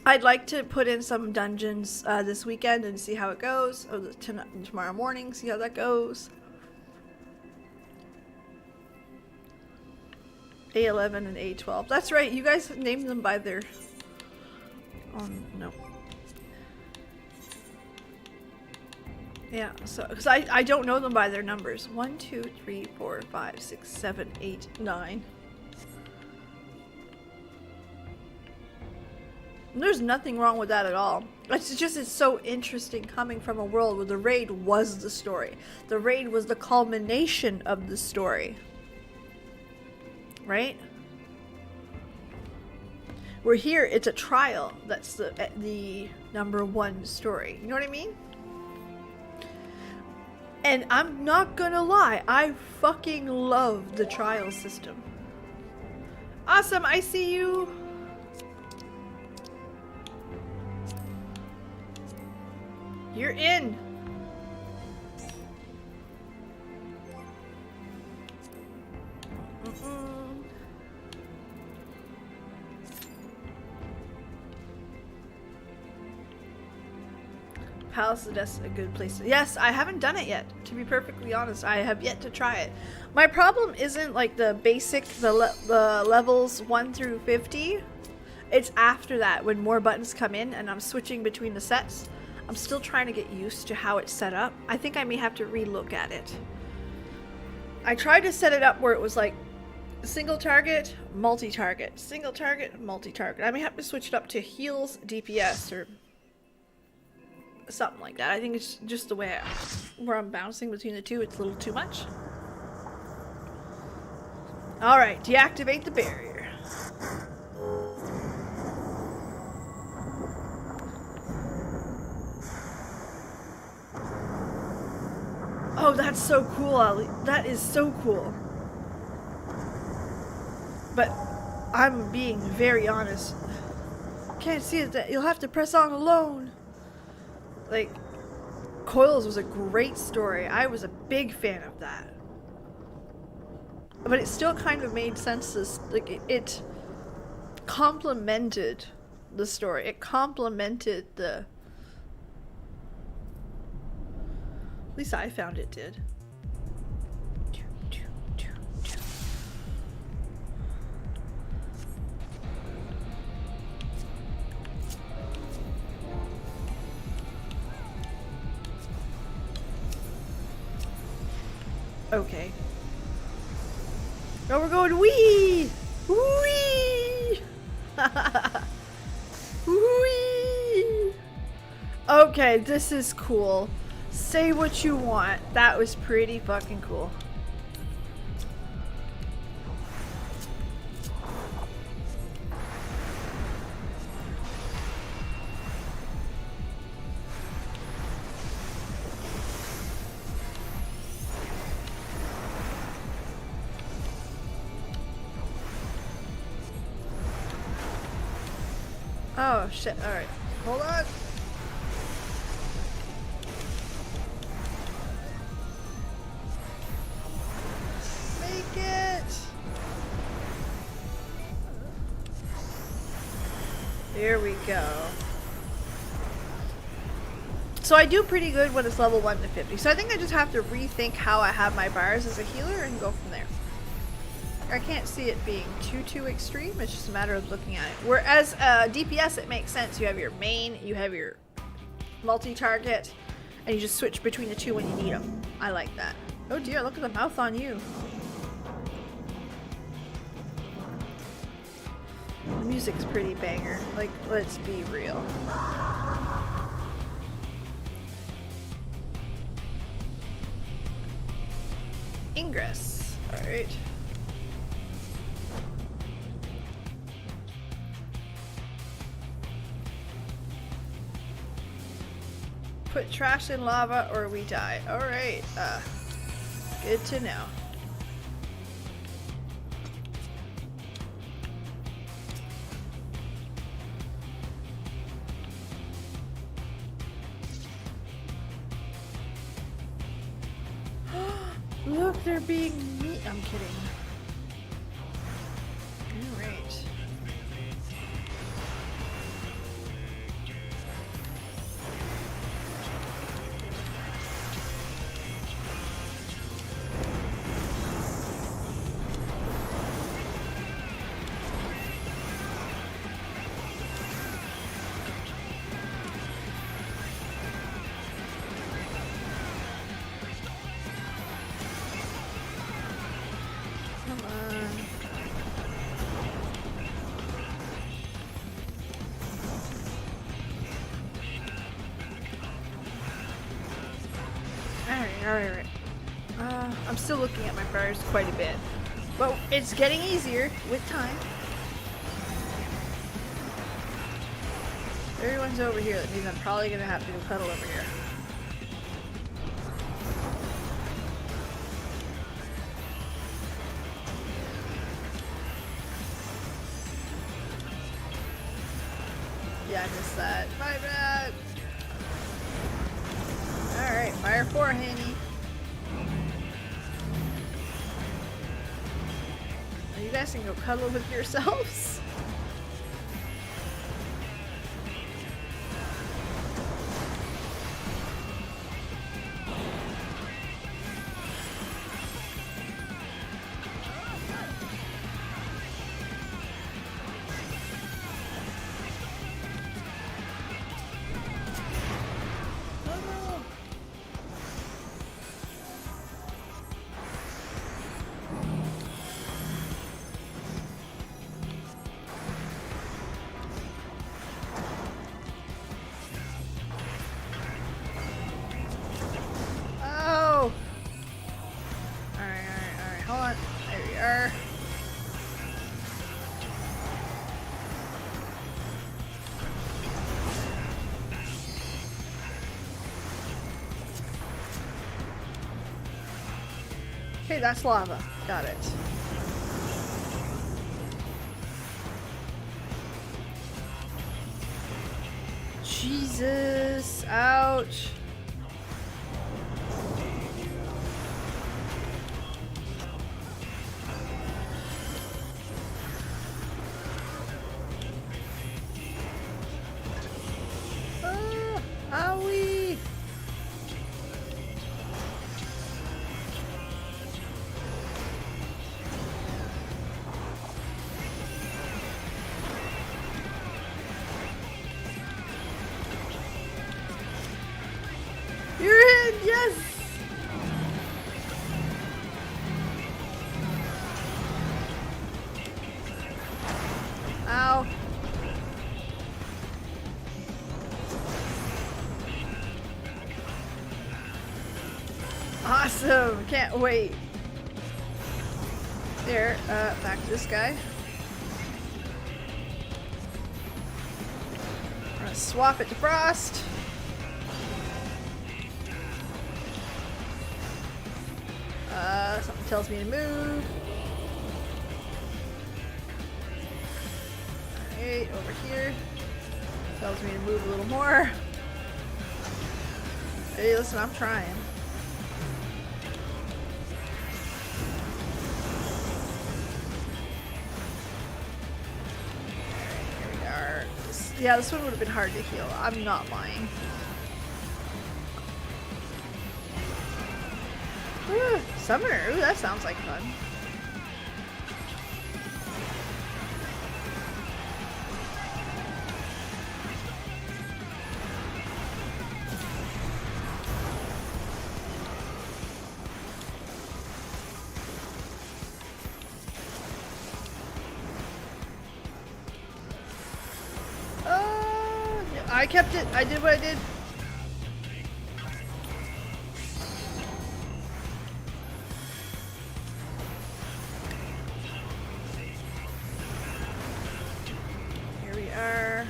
I'd like to put in some dungeons this weekend and see how it goes. Or tomorrow morning, see how that goes. A11 and A12. That's right, you guys named them by their... Oh, no. Yeah, so, because I don't know them by their numbers. 1, 2, 3, 4, 5, 6, 7, 8, 9. And there's nothing wrong with that at all. It's just, it's so interesting coming from a world where the raid was the story. The raid was the culmination of the story. Right? We're here, it's a trial. That's the #1 story. You know what I mean? And I'm not gonna lie, I fucking love the trial system. Awesome, I see you. You're in. Palace of Death's a good place. Yes, I haven't done it yet, to be perfectly honest. I have yet to try it. My problem isn't like the basic, the levels 1 through 50. It's after that when more buttons come in and I'm switching between the sets. I'm still trying to get used to how it's set up. I think I may have to re-look at it. I tried to set it up where it was like single target, multi-target, single target, multi-target. I may have to switch it up to heals, DPS, or something like that. I think it's just the way where I'm bouncing between the two. It's a little too much. Alright, deactivate the barrier. Oh, that's so cool, Ali. That is so cool. But I'm being very honest. Can't see it. That you'll have to press on alone. Like, Coils was a great story. I was a big fan of that. But it still kind of made sense. It complemented the story. It complemented the... At least I found it did. Okay. Oh, we're going wee! Wee! Wee! Okay, this is cool. Say what you want. That was pretty fucking cool. Oh shit, alright. Hold on. Make it! There we go. So I do pretty good when it's level 1 to 50. So I think I just have to rethink how I have my bars as a healer and go from there. I can't see it being too extreme. It's just a matter of looking at it. Whereas DPS, it makes sense. You have your main, you have your multi-target, and you just switch between the two when you need them. I like that. Oh dear, look at the mouth on you. The music's pretty banger. Like, let's be real. Ingress. Alright. Put trash in lava or we die. Alright, good to know. Look, they're being mean. I'm kidding. Alright. Alright. I'm still looking at my bars quite a bit. But it's getting easier with time. Everyone's over here. That means I'm probably gonna have to go cuddle over here. Yeah, I missed that. My bad. Alright, fire 4, Haney. You guys can go cuddle with yourselves. Okay, that's lava. Got it. Jesus. Ouch. Owie. You're in, yes! Awesome! Can't wait. There, back to this guy. I'm gonna swap it to Frost. Something tells me to move. Alright, over here. Tells me to move a little more. Hey, listen, I'm trying. Here we are. Yeah, this one would have been hard to heal. I'm not lying. Ooh, Summoner. Ooh, that sounds like fun. I kept it. I did what I did. Here we are.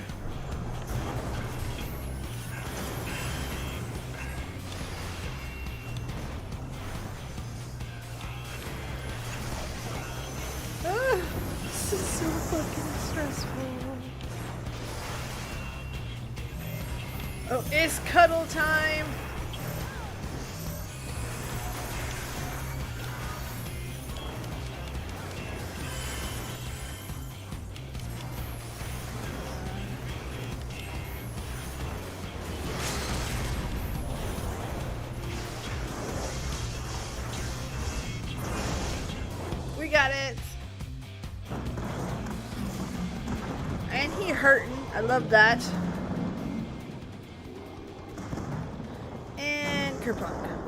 Ah, this is so fucking stressful. Oh, it's cuddle time! We got it! And he hurting. I love that. Kerplunk.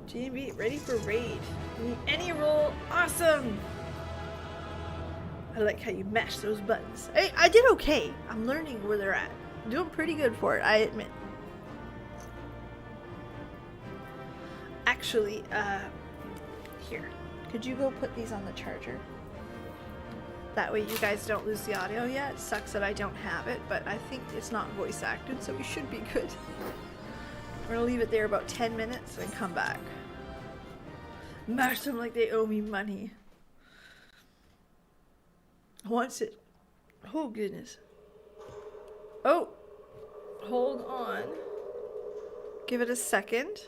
GMB ready for raid. You need any roll? Awesome! I like how you mash those buttons. Hey, I did okay. I'm learning where they're at. I'm doing pretty good for it, I admit. Actually, here. Could you go put these on the charger? That way you guys don't lose the audio yet. It sucks that I don't have it, but I think it's not voice acted, so we should be good. We're gonna leave it there about 10 minutes and come back. Mash them like they owe me money. Once it... Oh, goodness. Oh! Hold on. Give it a second.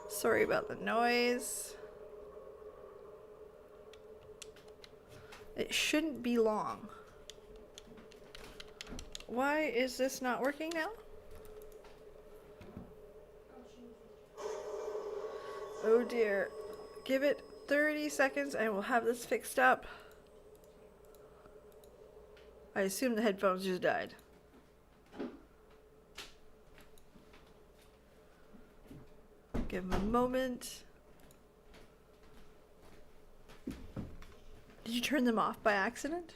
Sorry about the noise. It shouldn't be long. Why is this not working now? Oh dear. Give it 30 seconds and we'll have this fixed up. I assume the headphones just died. Give them a moment. Did you turn them off by accident?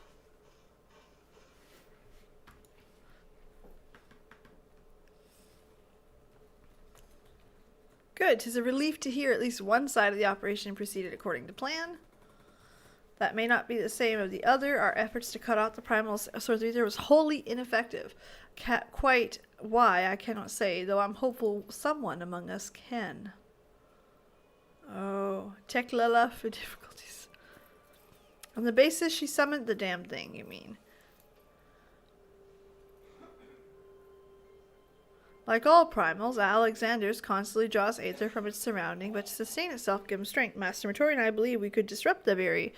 Good. 'Tis a relief to hear at least one side of the operation proceeded according to plan. That may not be the same of the other. Our efforts to cut off the primal sorcery was wholly ineffective. Quite why, I cannot say, though I'm hopeful someone among us can. Oh, check Lila for difficulties. On the basis she summoned the damn thing, you mean? Like all primals, Alexander's constantly draws aether from its surrounding, but to sustain itself gives strength. Master Matori and I believe we could disrupt the very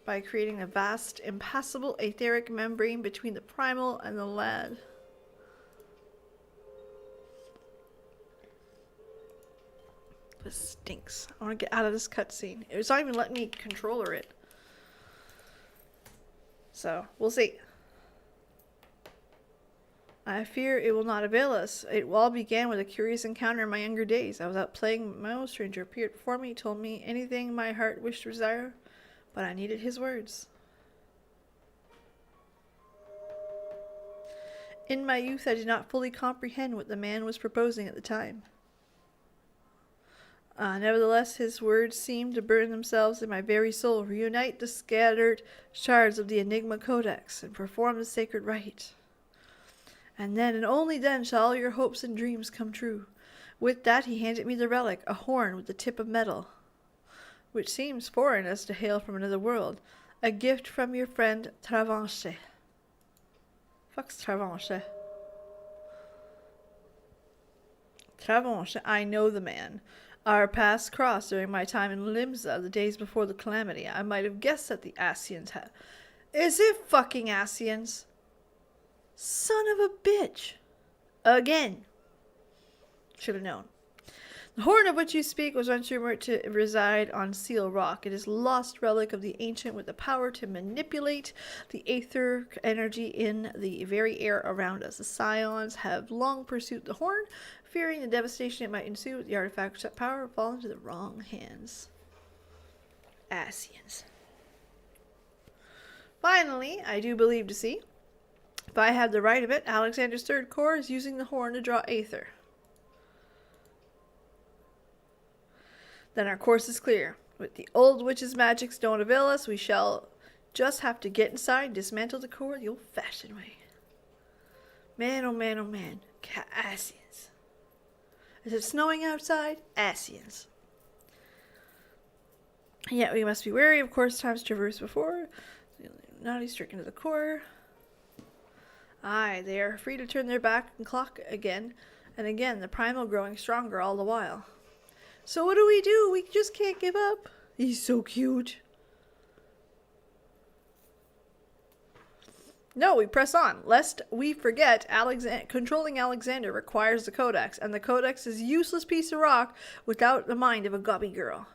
by creating a vast, impassable aetheric membrane between the primal and the lad. This stinks. I want to get out of this cutscene. It's not even letting me controller it. So, we'll see. I fear it will not avail us. It all began with a curious encounter in my younger days. I was out playing. My old stranger appeared before me, told me anything my heart wished to desire, but I needed his words. In my youth, I did not fully comprehend what the man was proposing at the time. Nevertheless, his words seemed to burn themselves in my very soul, reunite the scattered shards of the Enigma Codex, and perform the sacred rite. And then, and only then, shall all your hopes and dreams come true. With that, he handed me the relic, a horn with the tip of metal, which seems foreign as to hail from another world. A gift from your friend Travanche. Fuck's Travanche? Travanche, I know the man. Our paths crossed during my time in Limsa, the days before the calamity. I might have guessed that the Asians had... Is it fucking Asians? Son of a bitch. Again. Should have known. The horn of which you speak was once rumored to reside on Seal Rock. It is a lost relic of the ancient with the power to manipulate the aether energy in the very air around us. The Scions have long pursued the horn, fearing the devastation it might ensue with the artifact's power fall into the wrong hands. Asians. Finally, I do believe to see, if I have the right of it, Alexander's Third Corps is using the horn to draw aether. Then our course is clear. With the old witch's magics don't avail us, we shall just have to get inside and dismantle the core the old-fashioned way. Man, oh man, oh man. Asians. Is it snowing outside? Asians. Yet we must be wary of course times traversed before. Naughty stricken to the core. Aye, they are free to turn their back and clock again and again, the primal growing stronger all the while. So what do? We just can't give up. He's so cute. No, we press on, lest we forget controlling Alexander requires the Codex, and the Codex is a useless piece of rock without the mind of a gobby girl.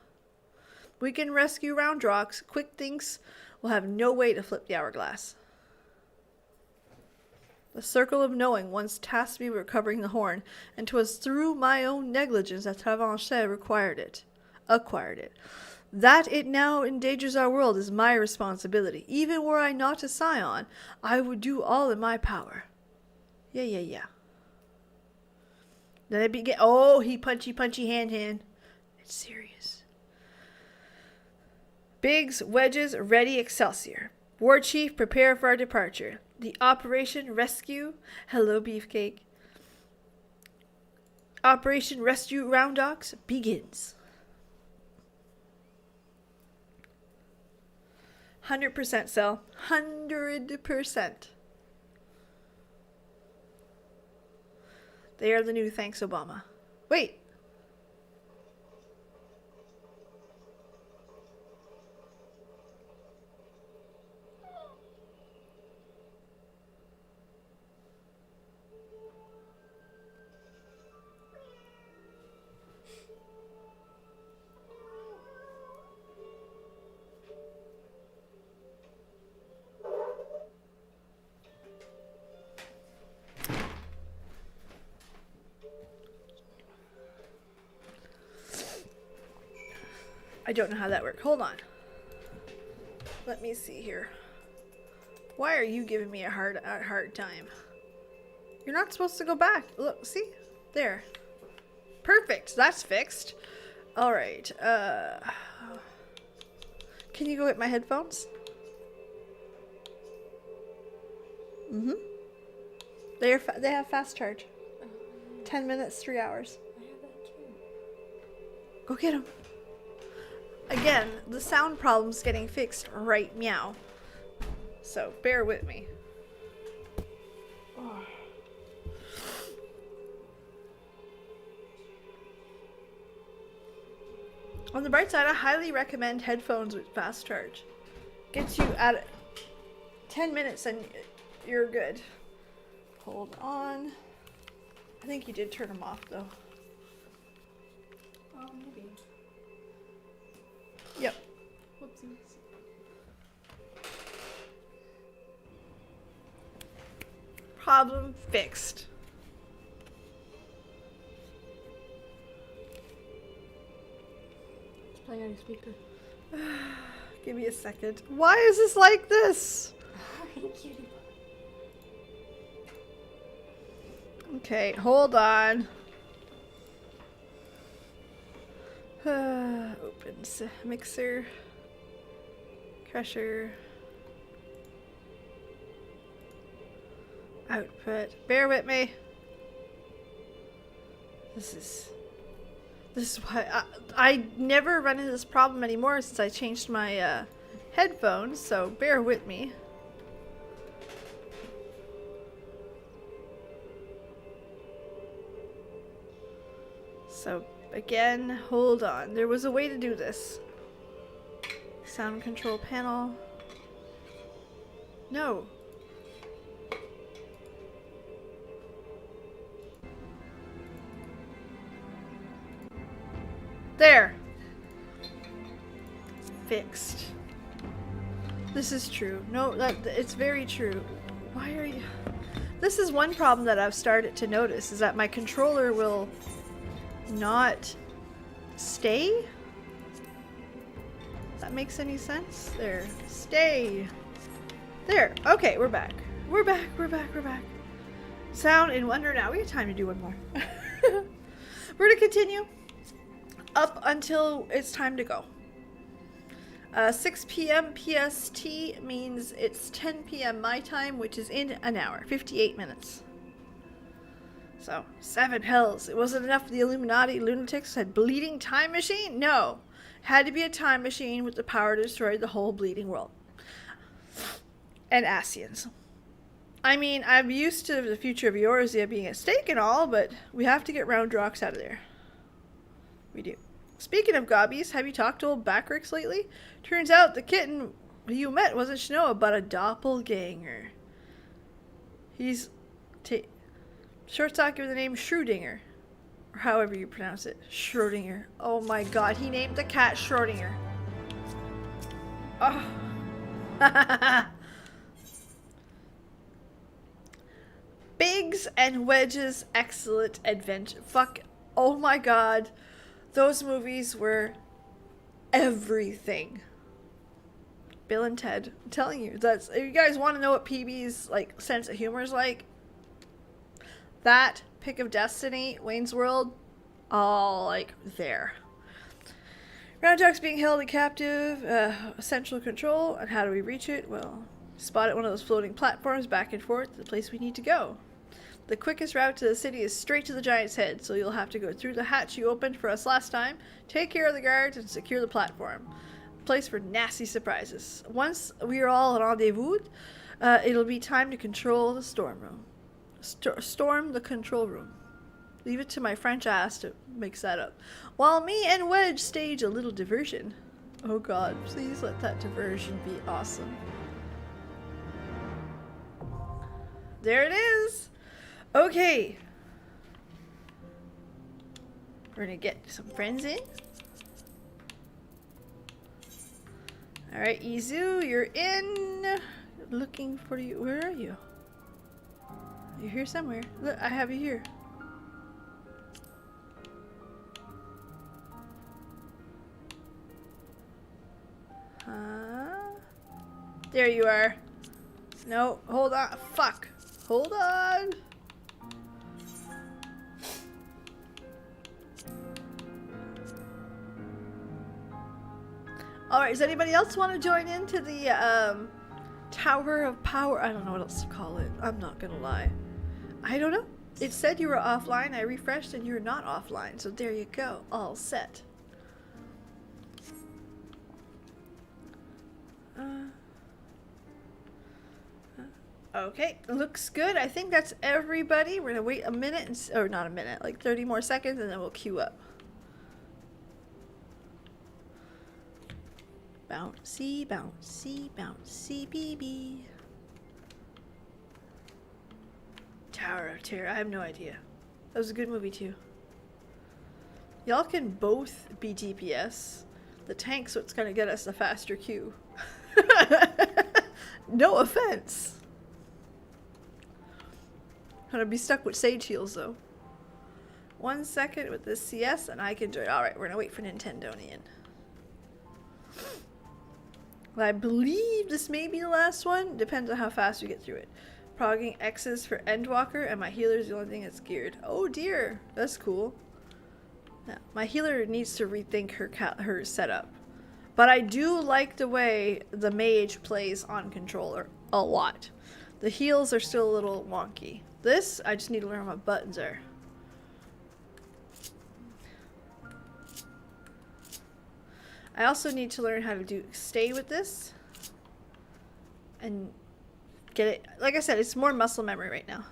We can rescue round rocks, quick things will have no way to flip the hourglass. The circle of knowing once tasked me with recovering the horn, and 'twas through my own negligence that Travanche acquired it. That it now endangers our world is my responsibility. Even were I not a scion, I would do all in my power. Yeah. Then it began. Oh, he punchy hand. It's serious. Bigs, wedges, ready, Excelsior. Warchief, prepare for our departure. The Operation Rescue. Hello, Beefcake. Operation Rescue Roundox begins. 100% Cell. 100%. They are the new thanks, Obama. Wait. I don't know how that worked. Hold on. Let me see here. Why are you giving me a hard time? You're not supposed to go back. Look, see? There. Perfect. That's fixed. Alright. Can you go get my headphones? Mm-hmm. They have fast charge. 10 minutes, 3 hours. I have that too. Go get them. Again, the sound problem's getting fixed right meow. So, bear with me. Oh. On the bright side, I highly recommend headphones with fast charge. Gets you at 10 minutes and you're good. Hold on. I think you did turn them off though. Maybe. Yep. Whoopsies. Problem fixed. It's playing on your speaker. Give me a second. Why is this like this? Cutie. Okay, hold on. Opens mixer, crusher, output. Bear with me. This is why I never run into this problem anymore since I changed my headphones. So bear with me. So again, hold on. There was a way to do this. Sound control panel. No. There. Fixed. This is true. No, it's very true. Why are you... This is one problem that I've started to notice, is that my controller will not stay? If that makes any sense? There. Stay. There. Okay, we're back. We're back. Sound and wonder now. We have time to do one more. We're gonna continue up until it's time to go. 6 p.m. PST means it's 10 p.m. my time, which is in an hour, 58 minutes. So, 7 hells. It wasn't enough for the Illuminati lunatics had bleeding time machine? No. Had to be a time machine with the power to destroy the whole bleeding world. And Asians. I mean, I'm used to the future of Eorzea being at stake and all, but we have to get round rocks out of there. We do. Speaking of gobbies, have you talked to old Backrix lately? Turns out the kitten you met wasn't Shnoa, but a doppelganger. He's short stock with the name Schrödinger. Or however you pronounce it. Schrödinger. Oh my god, he named the cat Schrödinger. Oh. Biggs and Wedge's excellent adventure. Fuck. Oh my god. Those movies were everything. Bill and Ted. I'm telling you, that's, if you guys want to know what Peebs' like sense of humor is like, that, Pick of Destiny, Wayne's World, all like there. Roundjock's being held in captive, central control, and how do we reach it? Well, spot at one of those floating platforms back and forth to the place we need to go. The quickest route to the city is straight to the giant's head, so you'll have to go through the hatch you opened for us last time, take care of the guards, and secure the platform. Place for nasty surprises. Once we are all rendezvous, it'll be time to control the storm room. Storm the control room. Leave it to my French ass to mix that up. While me and Wedge stage a little diversion. Oh god, please let that diversion be awesome. There it is! Okay. We're gonna get some friends in. Alright, Izu, you're in. Looking for you. Where are you? You're here somewhere. Look, I have you here. There you are. No, hold on. Fuck. Hold on. Alright, does anybody else want to join into the Tower of Power? I don't know what else to call it. I'm not gonna lie. I don't know. It said you were offline. I refreshed and you're not offline. So there you go. All set. Okay, looks good. I think that's everybody. We're gonna wait a minute, or not a minute, like 30 more seconds, and then we'll queue up. Bouncy, bouncy, bouncy, BB. Tower of Terror. I have no idea. That was a good movie too. Y'all can both be DPS. The tank's what's gonna get us a faster queue. No offense. Gonna be stuck with Sage Heals though. 1 second with this CS and I can join. Alright, we're gonna wait for Nintendonian. I believe this may be the last one. Depends on how fast we get through it. Progging X's for Endwalker, and my healer's the only thing that's geared. Oh dear, that's cool. Yeah, my healer needs to rethink her setup. But I do like the way the mage plays on controller a lot. The heals are still a little wonky. This, I just need to learn what buttons are. I also need to learn how to stay with this. And get it, like I said, it's more muscle memory right now.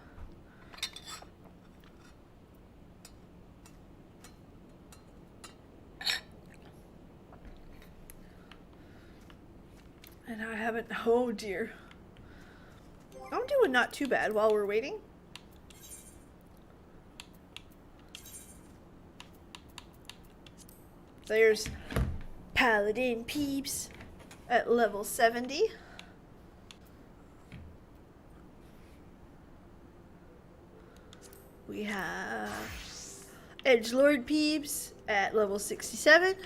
And I haven't, oh dear. I'm doing not too bad while we're waiting. There's Paladin Peebs at level 70. We have Edgelord Peebs at level 67.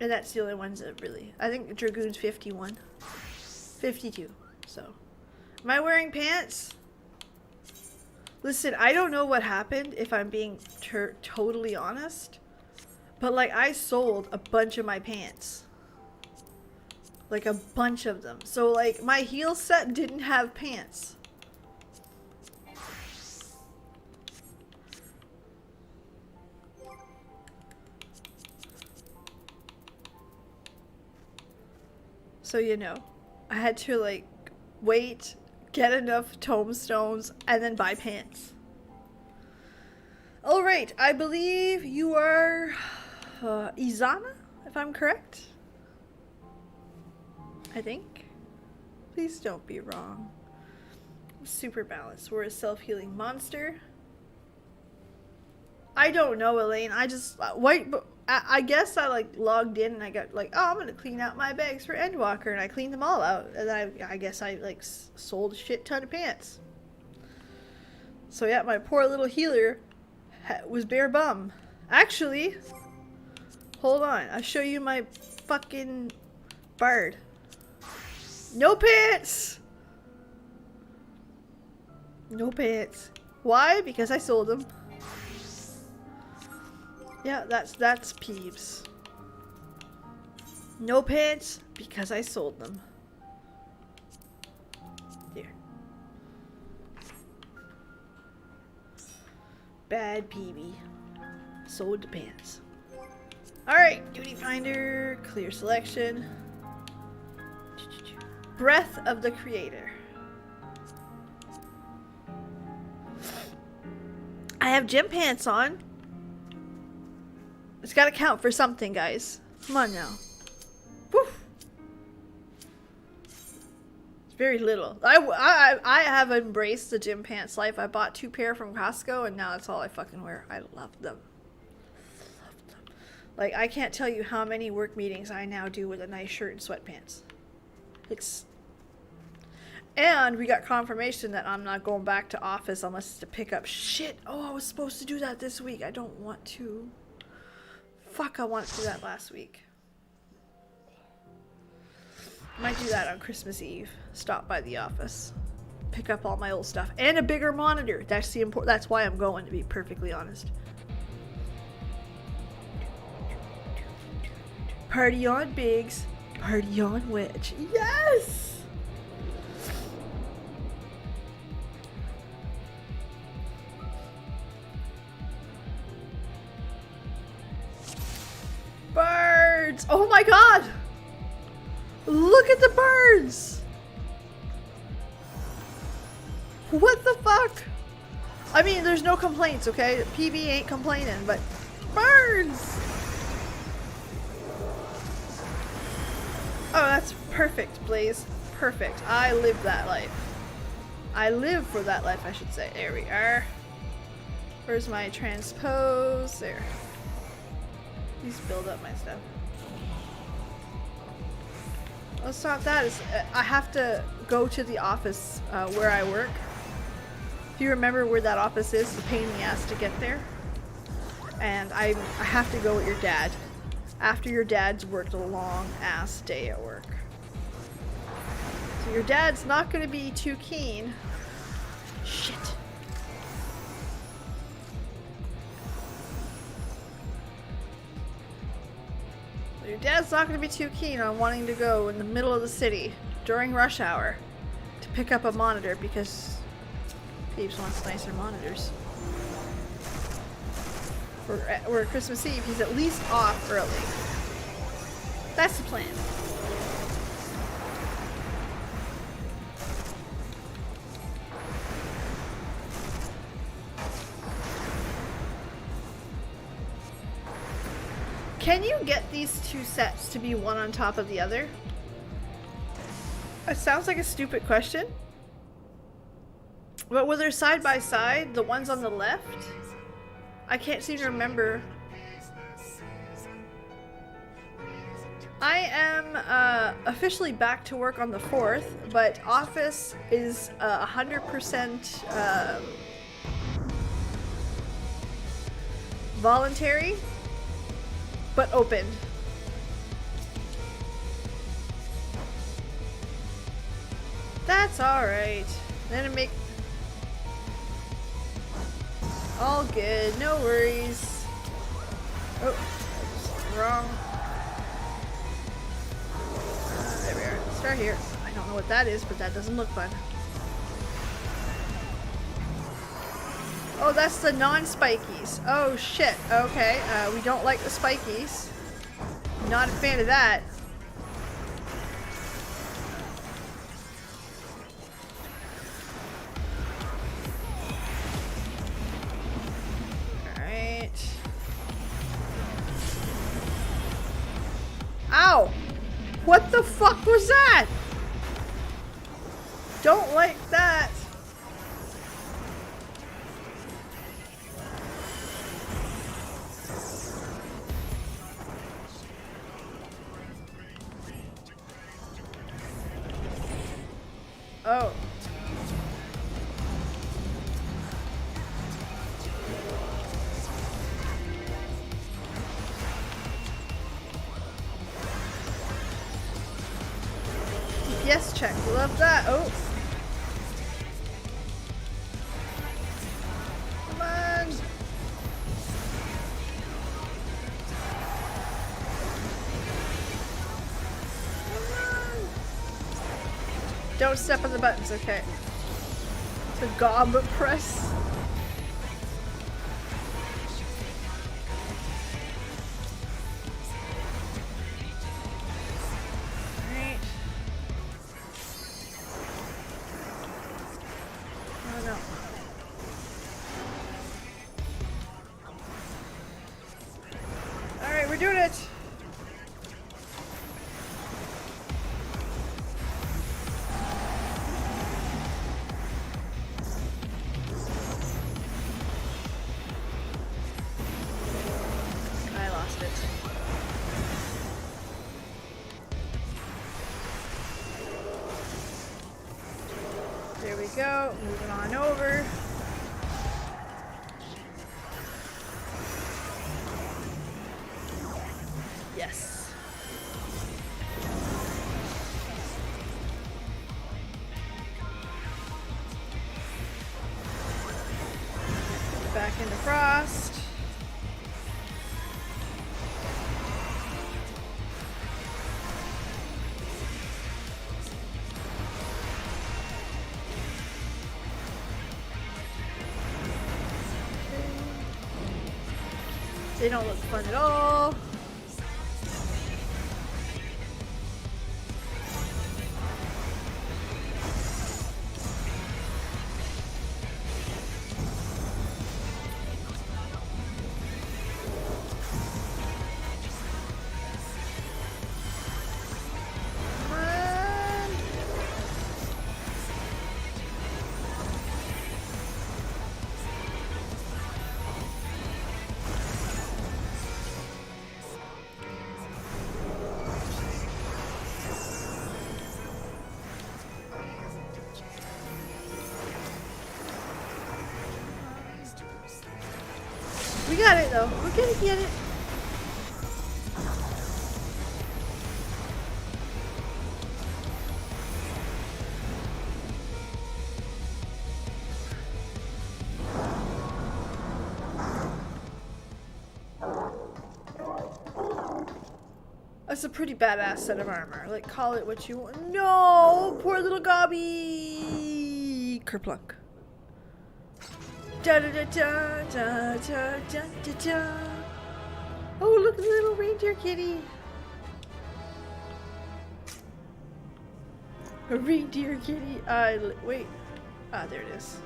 And that's the only ones that really... I think Dragoon's 51. 52. So. Am I wearing pants? Listen, I don't know what happened, if I'm being totally honest. But, like, I sold a bunch of my pants. Like, a bunch of them. So, like, my heel set didn't have pants. So, you know, I had to, like, wait, get enough tombstones, and then buy pants. Alright, I believe you are Izana, if I'm correct. I think. Please don't be wrong. Super balanced. We're a self-healing monster. I don't know, Elaine. I just... I guess I like logged in and I got like, oh, I'm gonna clean out my bags for Endwalker, and I cleaned them all out, and then I guess I like sold a shit ton of pants. So yeah, my poor little healer was bare bum. Actually, hold on, I'll show you my fucking bard. No pants. No pants. Why? Because I sold them. Yeah, that's Peebs. No pants, because I sold them. There. Bad Peebs. Sold the pants. Alright, duty finder, clear selection. Breath of the Creator. I have gym pants on. It's gotta count for something, guys. Come on now. Woof. It's very little. I have embraced the gym pants life. I bought 2 pair from Costco, and now that's all I fucking wear. I love them. Love them. Like, I can't tell you how many work meetings I now do with a nice shirt and sweatpants. And we got confirmation that I'm not going back to office unless it's to pick up shit. Oh, I was supposed to do that this week. I don't want to. Fuck, I wanted to do that last week. Might do that on Christmas Eve. Stop by the office. Pick up all my old stuff. And a bigger monitor. That's why I'm going, to be perfectly honest. Party on Biggs. Party on Wedge. Yes! Birds! Oh my god! Look at the birds! What the fuck? I mean, there's no complaints, okay? PB ain't complaining, but birds! Oh, that's perfect, Blaze. Perfect. I live that life. I live for that life, I should say. There we are. Where's my transpose? There. Please build up my stuff. Well, it's not that. It's, I have to go to the office where I work. If you remember where that office is, it's a pain in the ass to get there. And I have to go with your dad. After your dad's worked a long ass day at work. So Your dad's not going to be too keen. Shit. Your dad's not going to be too keen on wanting to go in the middle of the city during rush hour to pick up a monitor because Peebs wants nicer monitors. Or Christmas Eve, he's at least off early. That's the plan. Can you get these two sets to be one on top of the other? It sounds like a stupid question. But were they side by side, the ones on the left? I can't seem to remember. I am officially back to work on the 4th, but office is 100% voluntary, but open. That's alright. Then it make all good, no worries. Oh, wrong. There we are. Start here. I don't know what that is, but that doesn't look fun. Oh, that's the non-spikies. Oh shit. Okay, we don't like the spikies. Not a fan of that. Ow! What the fuck was that? Don't like that. Oh. Yes, check. Love that. Oh. Come on. Come on. Don't step on the buttons, okay. The gob press. There we go. Moving on over. Yes. Back into Frost. They don't look fun at all. We got it though. We're gonna get it. That's a pretty badass set of armor. Like, call it what you want. No! Poor little Gobby! Kerplunk. Da da da da da da da da da. Oh, look at the little reindeer kitty. A reindeer kitty. Wait. Ah, there it is.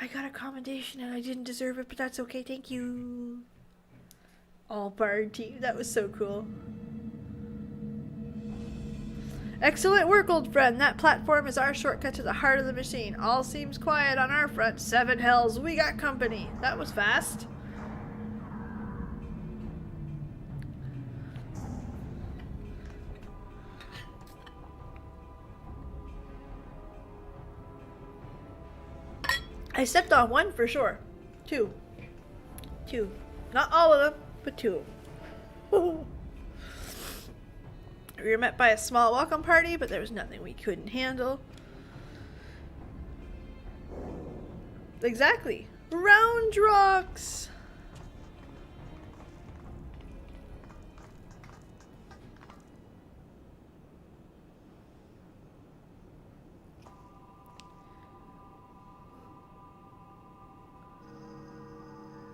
I got a commendation and I didn't deserve it, but that's okay. Thank you. All bard team. That was so cool. Excellent work, old friend. That platform is our shortcut to the heart of the machine. All seems quiet on our front. 7 hells. We got company. That was fast. I stepped on 1 for sure. 2. 2. Not all of them, but 2. We were met by a small welcome party, but there was nothing we couldn't handle. Exactly. Round rocks.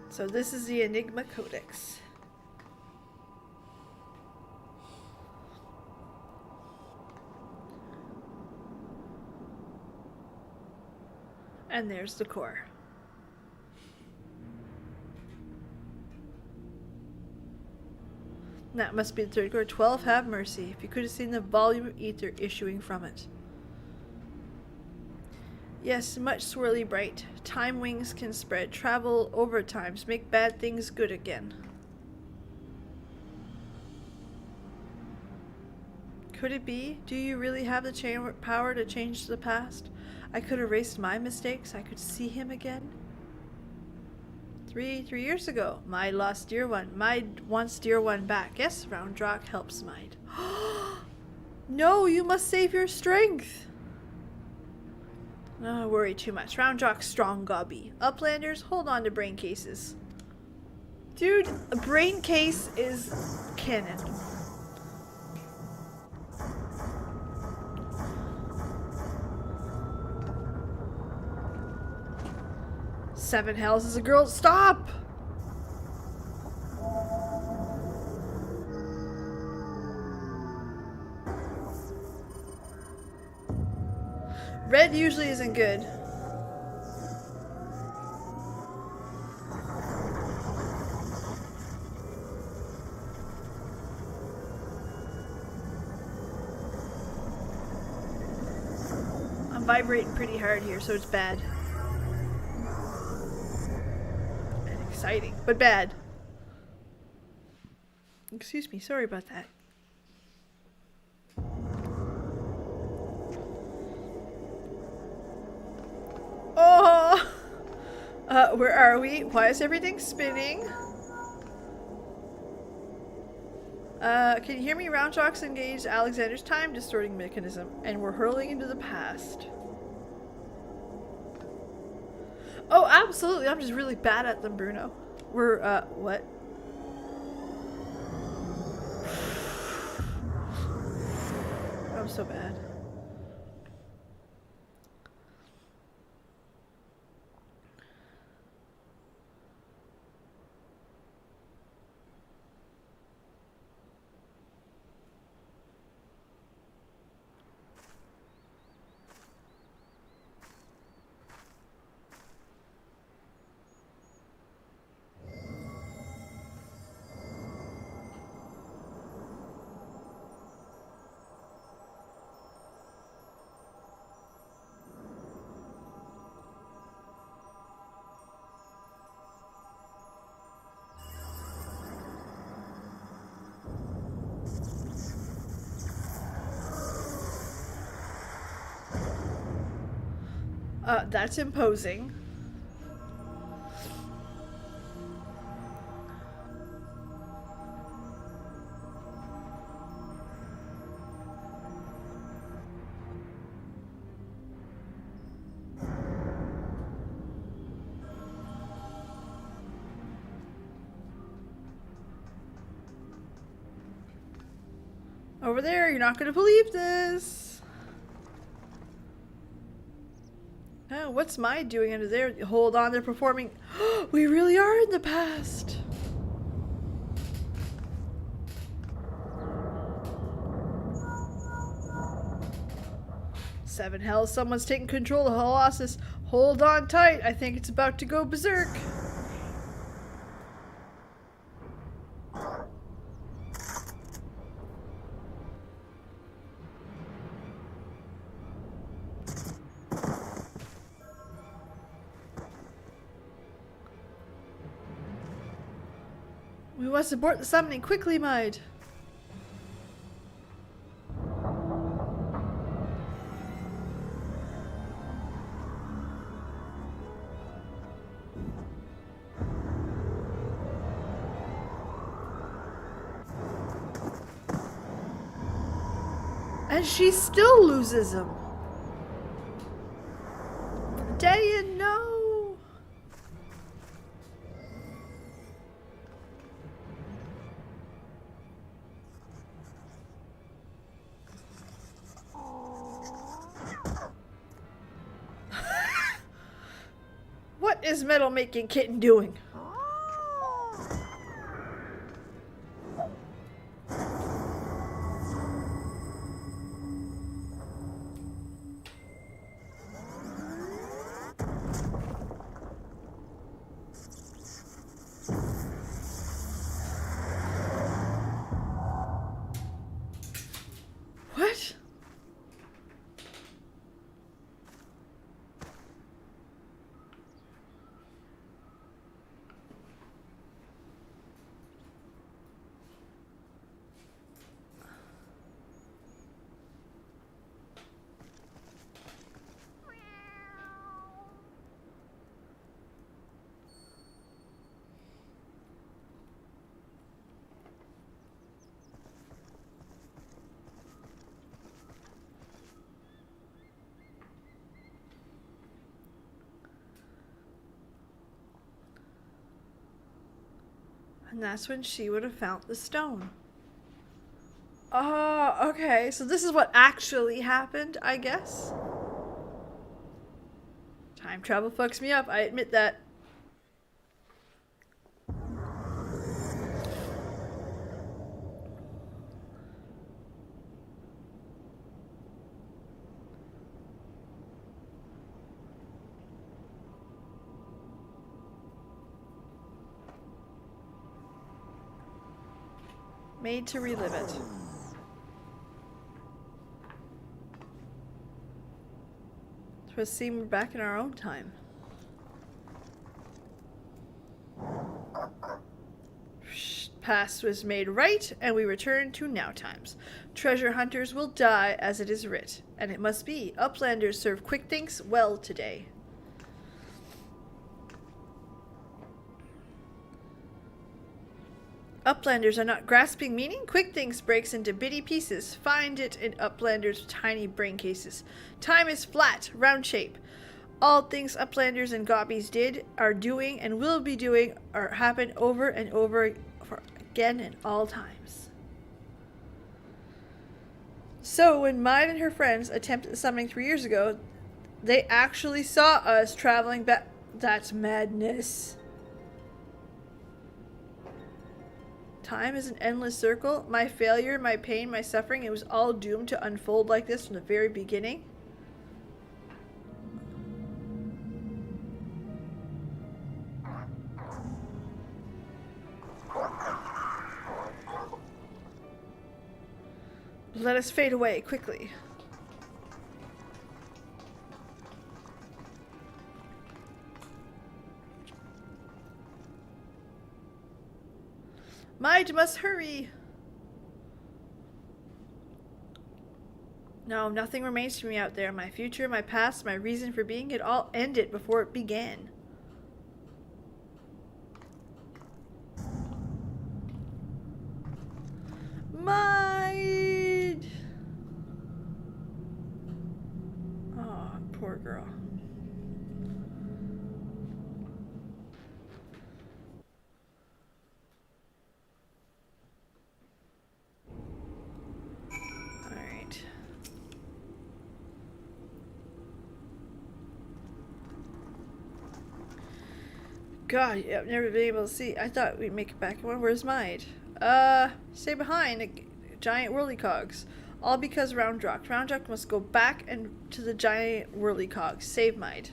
So this is the Enigma Codex. And there's the core. That must be the 3rd core. 12, have mercy. If you could have seen the volume of ether issuing from it. Yes, much swirly bright. Time wings can spread. Travel over times. Make bad things good again. Could it be? Do you really have the power to change the past? I could erase my mistakes. I could see him again. 3 years ago. My lost dear one. My once dear one back. Yes, Roundrock helps Mide. No, you must save your strength. Oh, worry too much. Roundrock's strong, Gobby. Uplanders, hold on to brain cases. Dude, a brain case is canon. Seven hells is a girl. Stop! Red usually isn't good. I'm vibrating pretty hard here, so it's bad. And exciting, but bad. Excuse me, sorry about that. Oh! Where are we? Why is everything spinning? Can you hear me? Roundrock's engaged Alexander's time distorting mechanism, and we're hurling into the past. Oh, absolutely. I'm just really bad at them, Bruno. We're, what? I'm so bad. That's imposing. Over there, you're not gonna believe this. Oh, what's my doing under there? Hold on, they're performing. We really are in the past. Seven hells, someone's taking control of Colossus. Hold on tight, I think it's about to go berserk. We must abort the summoning quickly, Maid. And she still loses him. Daya, no. What is Metal Making Kitten doing? What? And that's when she would have found the stone. Oh, okay. So this is what actually happened, I guess. Time travel fucks me up, I admit that. Made to relive it. Twas seem we're back in our own time. Past was made right, and we return to now times. Treasure hunters will die as it is writ, and it must be. Uplanders serve quick thinks well today. Uplanders are not grasping meaning. Quick Things breaks into bitty pieces. Find it in Uplanders' tiny brain cases. Time is flat, round shape. All things Uplanders and Gobbies did, are doing, and will be doing, are happen over and over for again in all times. So when Maid and her friends attempted summoning 3 years ago, they actually saw us traveling back. That's madness. Time is an endless circle. My failure, my pain, my suffering, it was all doomed to unfold like this from the very beginning. Let us fade away quickly. Maid must hurry. No, nothing remains for me out there. My future, my past, my reason for being, it all ended before it began. Maid! Oh, poor girl. God, yeah, I've never been able to see. I thought we'd make it back. Where's mine? Stay behind. Giant whirly cogs. All because Roundrock. Roundrock must go back and to the giant whirly cogs. Save mine.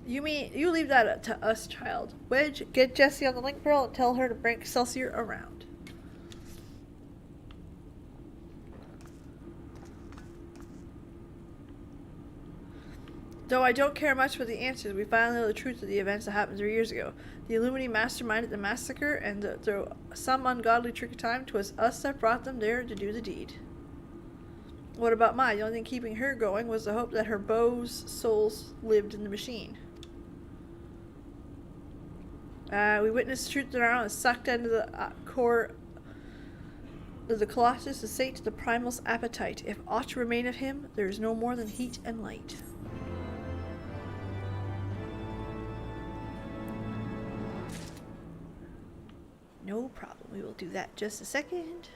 You leave that up to us, child. Wedge, get Jessie on the link pearl and tell her to bring Excelsior around. Though I don't care much for the answers, we finally know the truth of the events that happened 3 years ago. The Illuminati masterminded the massacre, and through some ungodly trick of time, 'twas us that brought them there to do the deed. What about Mai? The only thing keeping her going was the hope that her beau's souls lived in the machine. We witnessed the truth around and sucked into the core of the Colossus to sate the primal's appetite. If aught remain of him, there is no more than heat and light. No problem. We will do that just a second.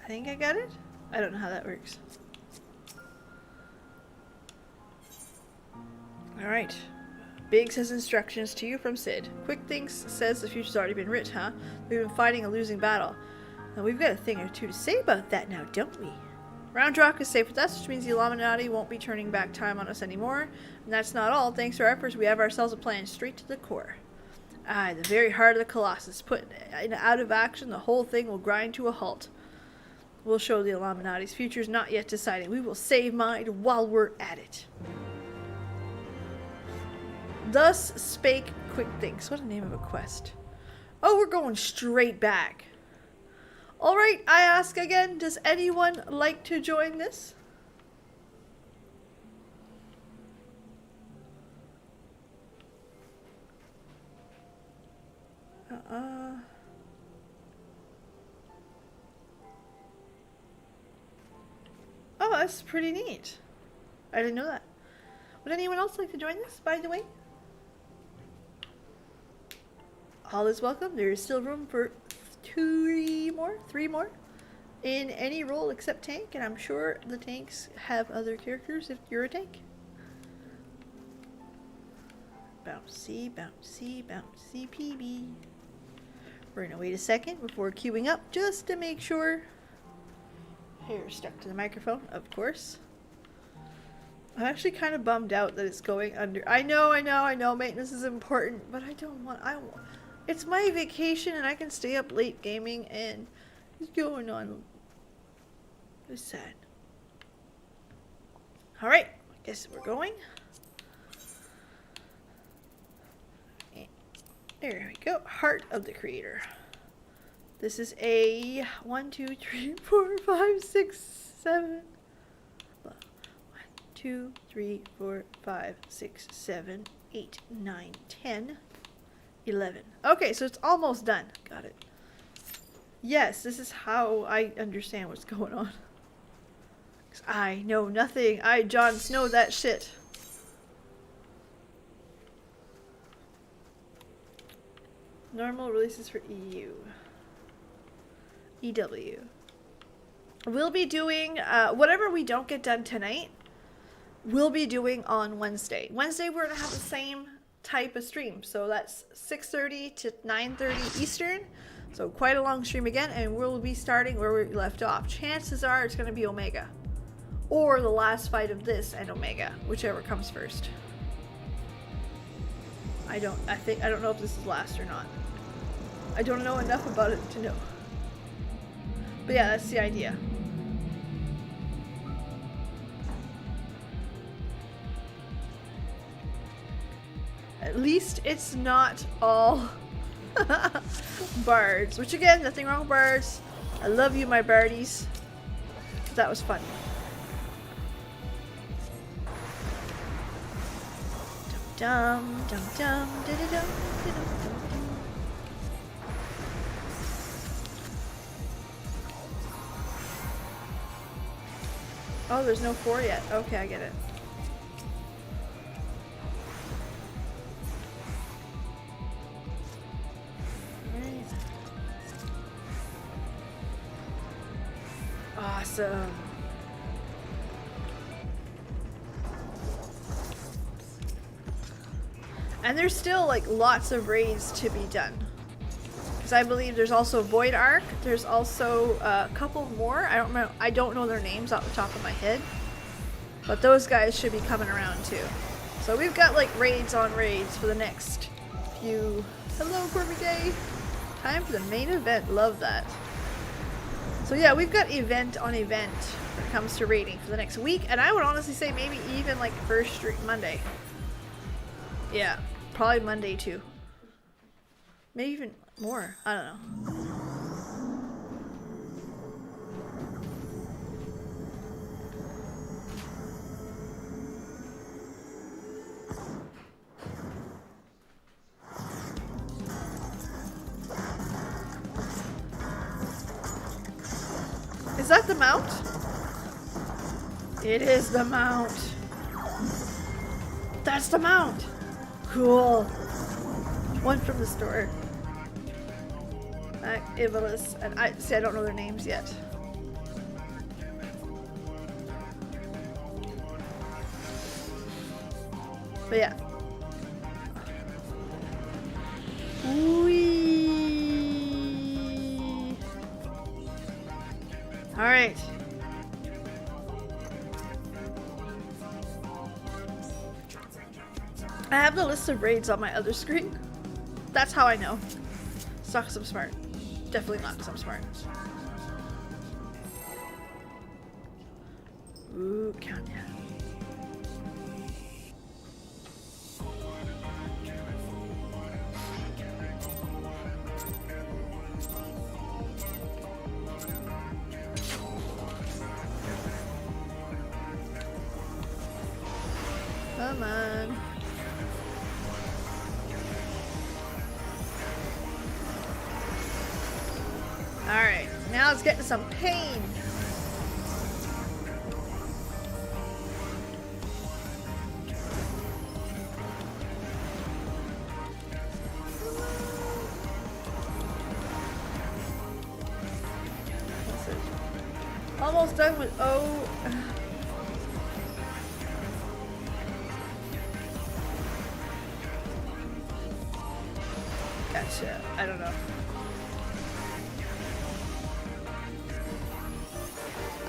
I think I got it. I don't know how that works. Alright. Biggs has instructions to you from Sid. Quick Thinks says the future's already been writ, huh? We've been fighting a losing battle. Now we've got a thing or two to say about that now, don't we? Roundrock is safe with us, which means the Illuminati won't be turning back time on us anymore. And that's not all. Thanks to our efforts, we have ourselves a plan straight to the core. Aye, the very heart of the Colossus. Put out of action, the whole thing will grind to a halt. We'll show the Illuminati's future's not yet decided. We will save mine while we're at it. Thus spake Quick Thinks. What a name of a quest. Oh, we're going straight back. Alright, I ask again, does anyone like to join this? Oh, that's pretty neat. I didn't know that. Would anyone else like to join this, by the way? All is welcome. There is still room for three more in any role except tank, and I'm sure the tanks have other characters if you're a tank. Bouncy, bouncy, bouncy PB. We're gonna wait a second before queuing up just to make sure. Hair stuck to the microphone, of course. I'm actually kind of bummed out that it's going under. I know, maintenance is important, but I don't want. It's my vacation and I can stay up late gaming and it's going on. It's sad. Alright, I guess we're going. There we go. Heart of the Creator. This is a 1, 2, 3, 4, 5, 6, 7. 1, 2, 3, 4, 5, 6, 7, 8, 9, 10, 11. Okay, so it's almost done. Got it. Yes, this is how I understand what's going on. 'Cause I know nothing. I, Jon Snow, that shit. Normal releases for EU. EW. We'll be doing, whatever we don't get done tonight, we'll be doing on Wednesday. Wednesday we're going to have the same type of stream. So that's 6:30 to 9:30 Eastern. So quite a long stream again, and we'll be starting where we left off. Chances are it's going to be Omega. Or the last fight of this and Omega, whichever comes first. I don't know if this is last or not. I don't know enough about it to know. But yeah, that's the idea. At least it's not all bards. Which again, nothing wrong with bards. I love you, my bardies. That was fun. Dum dum dum dum dum dum dum dum. Oh, there's no 4 yet. Okay, I get it. Right. Awesome. And there's still like lots of raids to be done. Because I believe there's also Void Ark. There's also a couple more. I don't know their names off the top of my head. But those guys should be coming around too. So we've got like raids on raids for the next few. Hello, Corby Day. Time for the main event. Love that. So yeah, we've got event on event when it comes to raiding for the next week. And I would honestly say maybe even like first Monday. Yeah, probably Monday too. Maybe even more. I don't know. Is that the mount? It is the mount. That's the mount. Cool. One from the store. Ivalis, and I don't know their names yet. But yeah. Whee! All right. I have the list of raids on my other screen. That's how I know. It's not because I'm smart. Definitely not because I'm smart. Ooh, count down. Come on. Alright, now let's get to some pain. Almost done with O. Gotcha. I don't know.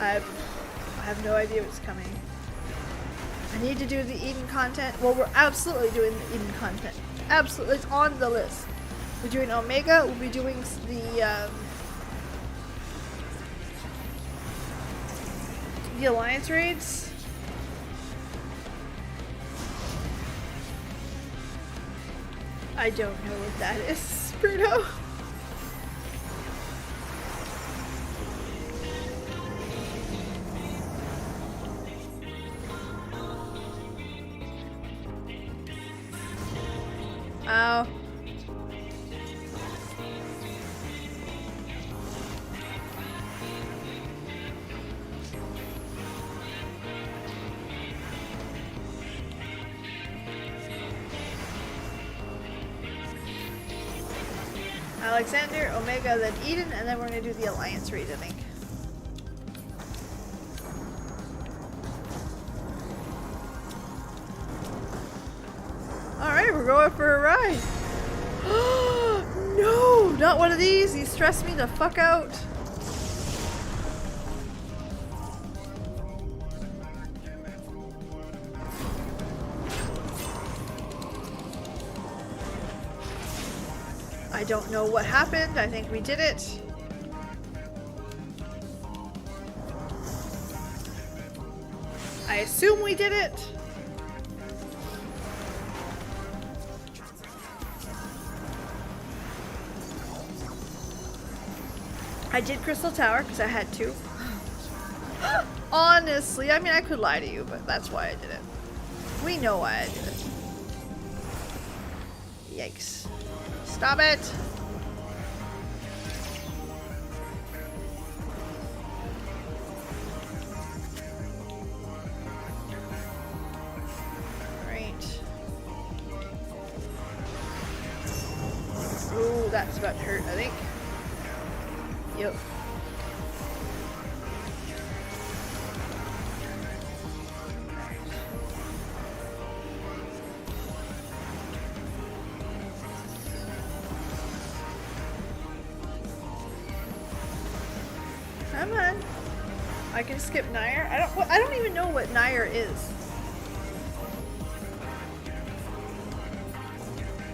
I have no idea what's coming. I need to do the Eden content. Well, we're absolutely doing the Eden content. Absolutely, it's on the list. We're doing Omega. We'll be doing the Alliance raids. I don't know what that is, Bruno. Oh. Alexander, Omega, then Eden, and then we're going to do the Alliance raid, I think. Alright, we're going for a ride. No, not one of these. You stress me the fuck out. I don't know what happened. I think we did it. I assume we did it. I did Crystal Tower because I had to. Honestly, I mean, I could lie to you, but that's why I did it. We know why I did it. Yikes. Stop it! That's about to hurt, I think. Yep. Come on. I can skip Nair. I don't even know what Nair is.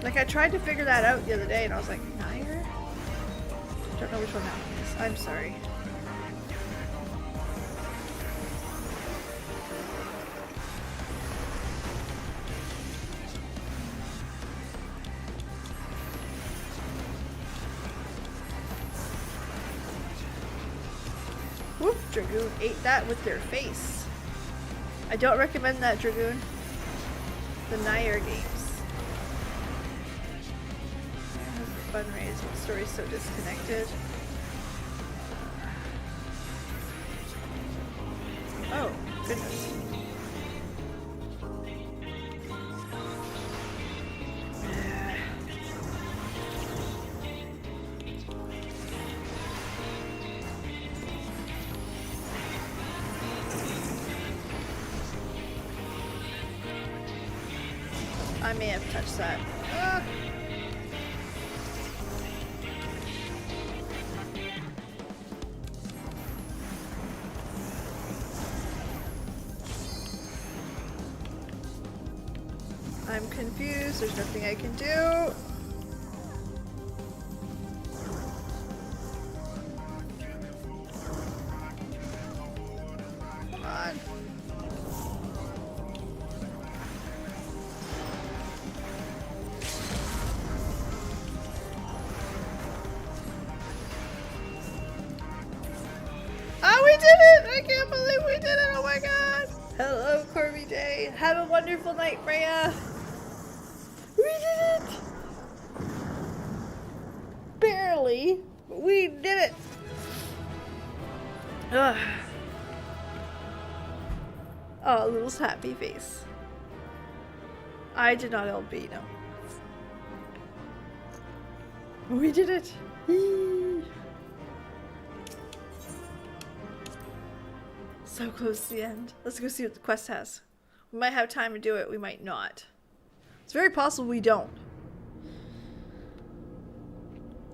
Like, I tried to figure that out the other day and I was like, Nair? Don't know which one that one is. I'm sorry. Whoop, Dragoon ate that with their face. I don't recommend that, Dragoon. The Nair games. Fundraise, what story's so disconnected? Oh, goodness. I may have touched that. Ah. I'm confused. There's nothing I can do. Come on. Oh, we did it! I can't believe we did it! Oh my god! Hello, Corby Day. Have a wonderful night, Freya. We did it! Barely, but we did it! Ugh. Oh, Little's happy face. I did not LB, no. We did it! Yee. So close to the end. Let's go see what the quest has. We might have time to do it, we might not. It's very possible we don't.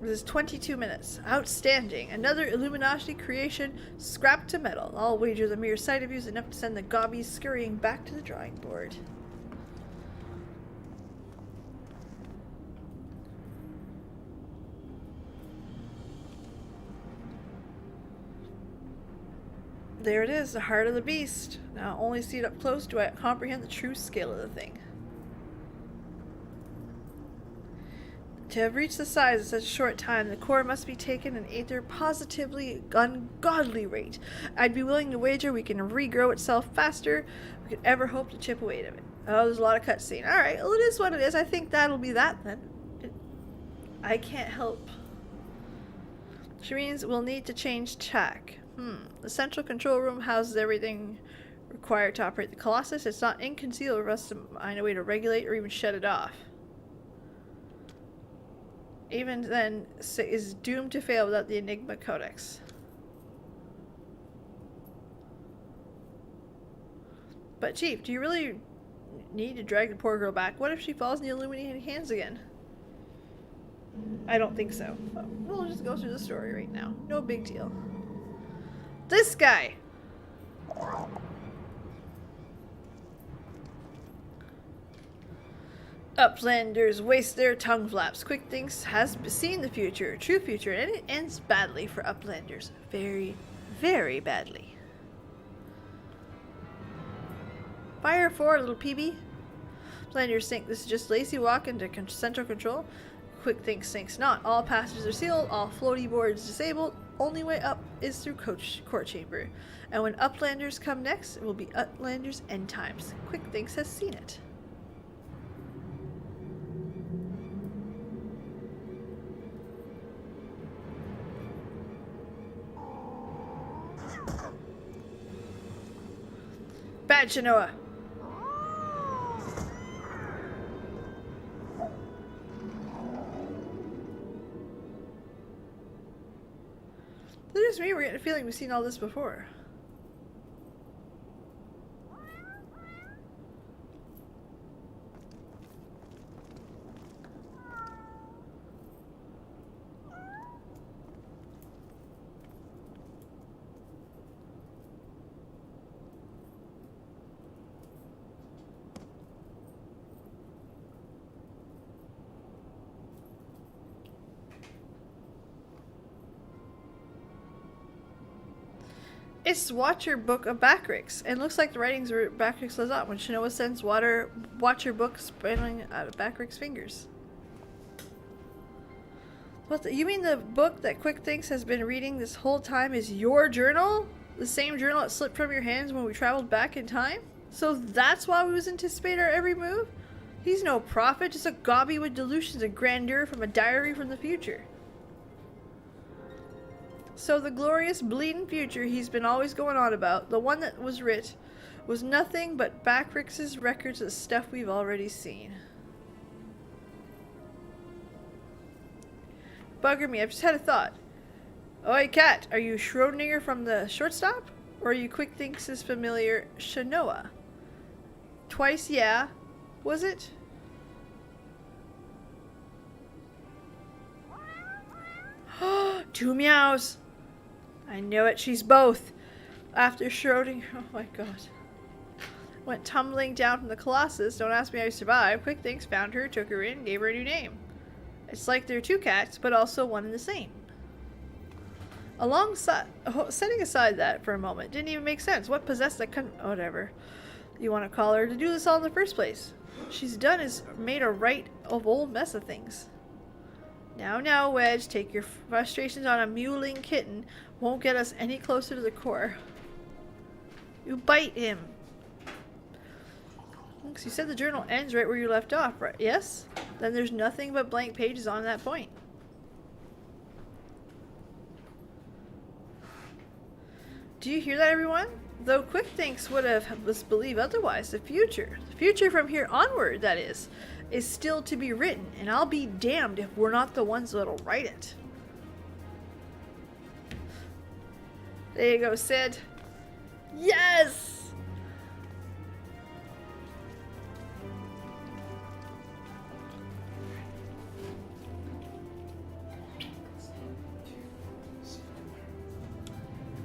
This is 22 minutes. Outstanding. Another Illuminati creation scrapped to metal. I'll wager the mere sight of you is enough to send the gobbies scurrying back to the drawing board. There it is, the heart of the beast. Now only see it up close do I comprehend the true scale of the thing. To have reached the size in such a short time, the core must be taken at either positively ungodly rate. I'd be willing to wager we can regrow itself faster we could ever hope to chip away at it. Oh, there's a lot of cutscene. Alright, well it is what it is. I think that'll be that then. I can't help. Which means we'll need to change tack. The central control room houses everything required to operate the Colossus. It's not inconceivable for us to find a way to regulate or even shut it off. Even then, is doomed to fail without the Enigma Codex. But Chief, do you really need to drag the poor girl back? What if she falls in the illuminated hands again? I don't think so. We'll just go through the story right now. No big deal. This guy! Uplanders waste their tongue flaps. Quick Thinks has seen the future, true future, and it ends badly for Uplanders. Very, very badly. Fire forward, little PB. Uplanders think this is just lazy walk into central control. Quick Thinks thinks not. All passages are sealed, all floaty boards disabled. Only way up is through court chamber. And when Uplanders come next, it will be Uplanders end times. Quick Thinks has seen it. Bad Shanoa. getting a feeling we've seen all this before. It's Watcher Book of Backrix, and looks like the writings were Backrix Lazat when Shinoa sends Watcher Book spilling out of Backrix's fingers. You mean the book that Quick Thinks has been reading this whole time is your journal? The same journal that slipped from your hands when we traveled back in time? So that's why we was anticipate our every move? He's no prophet, just a gobby with delusions of grandeur from a diary from the future. So the glorious bleeding future he's been always going on about, the one that was writ, was nothing but Backrix's records of stuff we've already seen. Bugger me, I've just had a thought. Oi, cat, are you Schrodinger from the shortstop? Or are you Quick Thinks' familiar Shinoa? Twice, yeah. Was it? Two meows. I knew it, she's both. After Schrodinger, oh my god, went tumbling down from the Colossus, don't ask me how I survived, Quick Thinks found her, took her in, gave her a new name. It's like they're two cats, but also one and the same. Alongside, setting aside that for a moment, didn't even make sense. What possessed that whatever you want to call her to do this all in the first place? She's done is made a right of old mess of things. Now, Wedge, take your frustrations on a mewling kitten. Won't get us any closer to the core. You bite him. You said the journal ends right where you left off, right? Yes? Then there's nothing but blank pages on that point. Do you hear that, everyone? Though Quick Thinks would have us believe otherwise, the future from here onward, that is still to be written, and I'll be damned if we're not the ones that'll write it. There you go, Sid. Yes!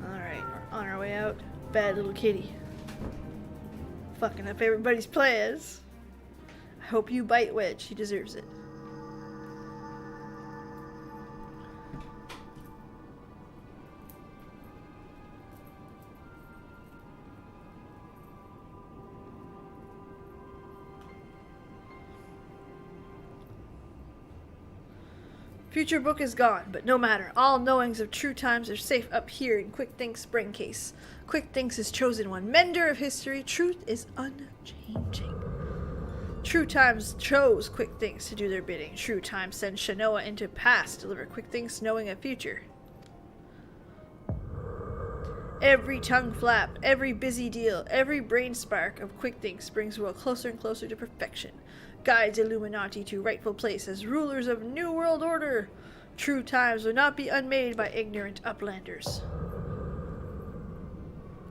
Alright, we're on our way out. Bad little kitty. Fucking up everybody's plans. I hope you bite Wedge. He deserves it. Future book is gone, but no matter. All knowings of true times are safe up here in Quick Think's brain case. Quick Think's his chosen one, mender of history. Truth is unchanging. True times chose Quick Thinks to do their bidding. True times send Shinoa into past, deliver Quick Thinks knowing a future. Every tongue flap, every busy deal, every brain spark of Quick Thinks brings the world closer and closer to perfection. Guides Illuminati to rightful place as rulers of New World Order. True times will not be unmade by ignorant uplanders.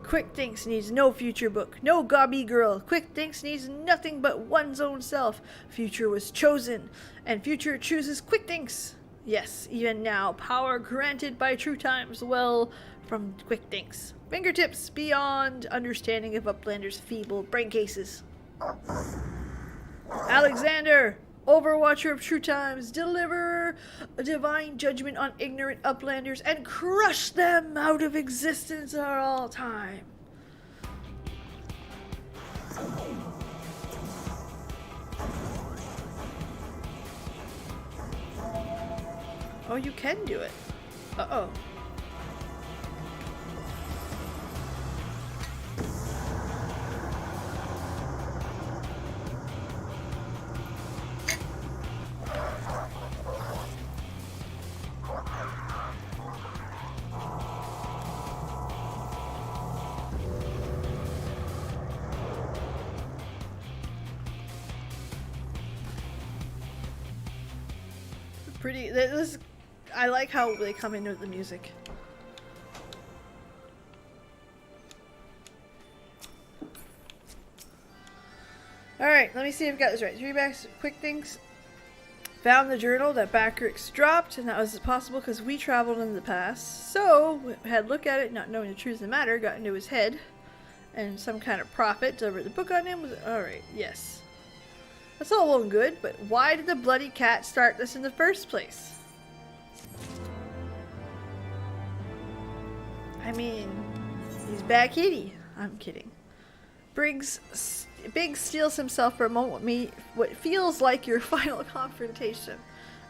Quick Thinks needs no future book, no gobby girl. Quick Thinks needs nothing but one's own self. Future was chosen, and future chooses Quick Thinks. Yes, even now, power granted by true times well from Quick Thinks. Fingertips beyond understanding of uplanders' feeble brain cases. Alexander, Overwatcher of true times, deliver a divine judgment on ignorant uplanders and crush them out of existence for all time. Oh, you can do it. Uh-oh. Pretty. This, I like how they come in with the music. Alright, let me see if I got this right. 3 backs, quick things. Found the journal that Backrix dropped, and that was possible because we traveled in the past. So, we had a look at it, not knowing the truth of the matter, got into his head. And some kind of prophet delivered the book on him. Alright, yes. That's all well and good, but why did the bloody cat start this in the first place? I mean, he's bad kitty. I'm kidding. Biggs steals himself for a moment with what feels like your final confrontation.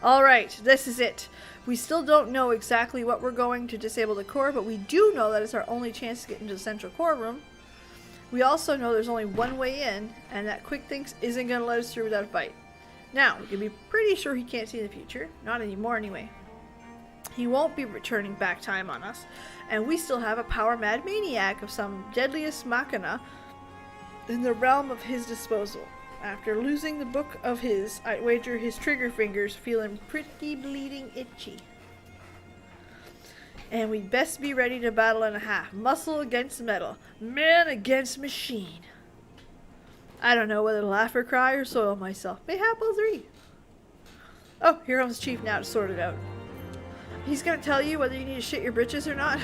Alright, this is it. We still don't know exactly what we're going to disable the core, but we do know that it's our only chance to get into the central core room. We also know there's only one way in, and that Quick Thinks isn't going to let us through without a fight. Now, we can be pretty sure he can't see the future. Not anymore anyway. He won't be returning back time on us, and we still have a power-mad maniac of some deadliest machina in the realm of his disposal. After losing the book of his, I wager his trigger fingers feeling pretty bleeding itchy. And we'd best be ready to battle in a half. Muscle against metal. Man against machine. I don't know whether to laugh or cry or soil myself. Mayhap all three. Oh, here comes Chief now to sort it out. He's gonna tell you whether you need to shit your britches or not.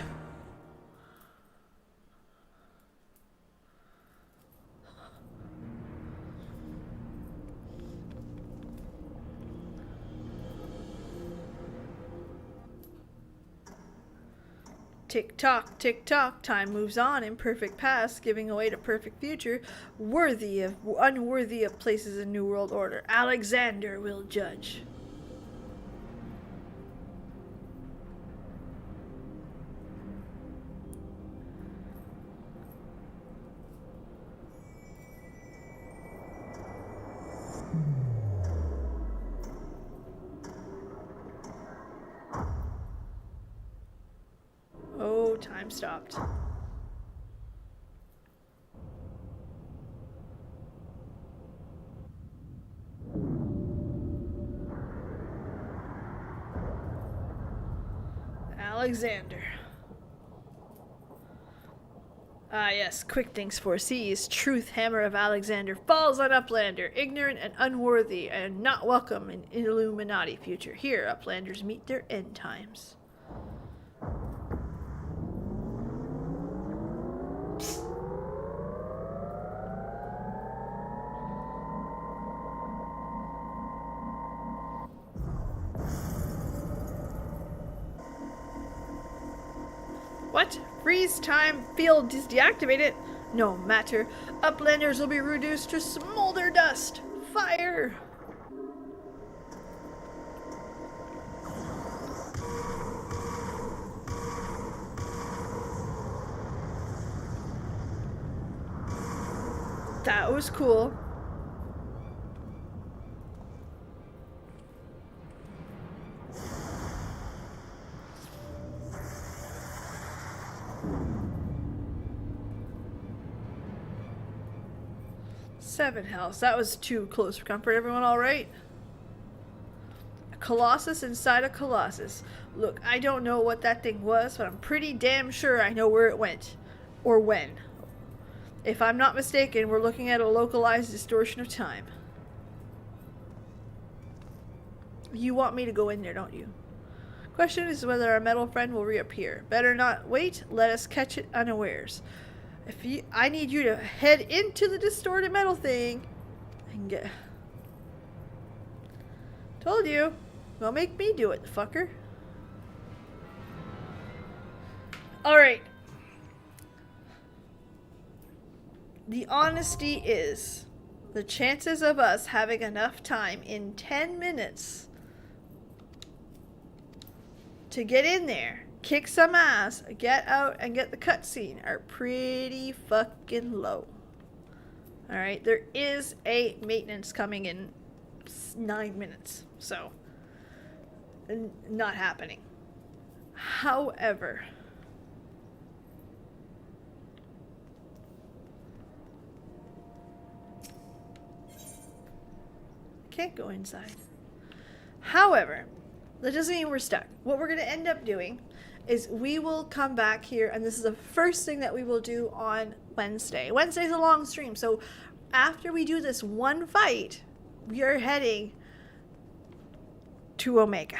Tick tock, time moves on in perfect past, giving away to perfect future, unworthy of places in New World Order. Alexander will judge. Oh, time stopped. Alexander. Ah yes, Quick Things foresees. Truth hammer of Alexander falls on Uplander, ignorant and unworthy and not welcome in Illuminati future. Here, Uplanders meet their end times. What? Freeze time field is deactivated? No matter. Uplanders will be reduced to smolder dust. Fire! That was cool. Seven health. That was too close for comfort. Everyone all right? A Colossus inside a Colossus. Look, I don't know what that thing was, but I'm pretty damn sure I know where it went. Or when. If I'm not mistaken, we're looking at a localized distortion of time. You want me to go in there, don't you? Question is whether our metal friend will reappear. Better not wait. Let us catch it unawares. I need you to head into the distorted metal thing and get... Told you. Don't make me do it, fucker. Alright. The honesty is, the chances of us having enough time in 10 minutes to get in there, kick some ass, get out, and get the cutscene are pretty fucking low. Alright, there is a maintenance coming in 9 minutes, so not happening. However, can't go inside. However, that doesn't mean we're stuck. What we're going to end up doing is we will come back here, and this is the first thing that we will do on Wednesday. Wednesday's a long stream, so after we do this one fight, we are heading to Omega.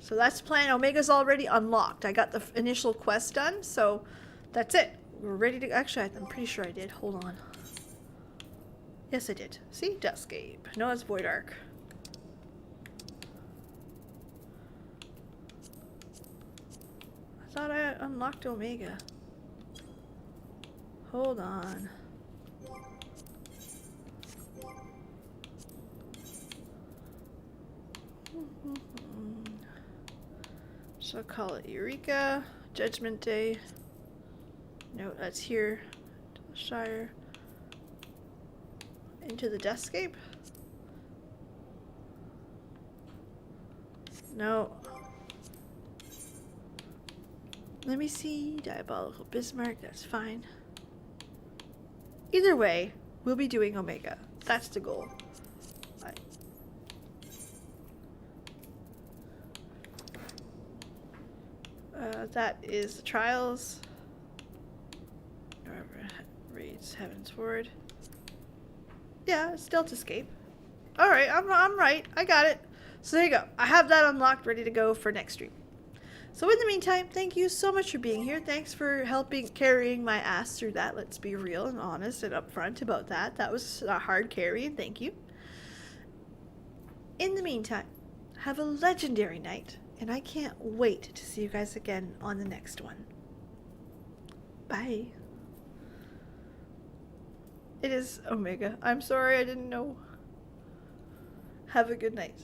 So that's the plan. Omega's already unlocked. I got the initial quest done, so that's it. We're ready to... Actually, I'm pretty sure I did. Hold on. Yes, I did. See? Duscape. No, it's Void Arc. I thought I unlocked Omega. Hold on. So I'll call it Eureka. Judgment Day. No, that's here. To the Shire. Into the Duscape. No. Let me see. Diabolical Bismarck. That's fine. Either way, we'll be doing Omega. That's the goal. That is the Trials. Reads Heaven's Word. Yeah, it's Delta Escape. Alright, I'm right. I got it. So there you go. I have that unlocked, ready to go for next stream. So in the meantime, thank you so much for being here. Thanks for carrying my ass through that. Let's be real and honest and upfront about that. That was a hard carry, and thank you. In the meantime, have a legendary night, and I can't wait to see you guys again on the next one. Bye. It is Omega. I'm sorry I didn't know. Have a good night.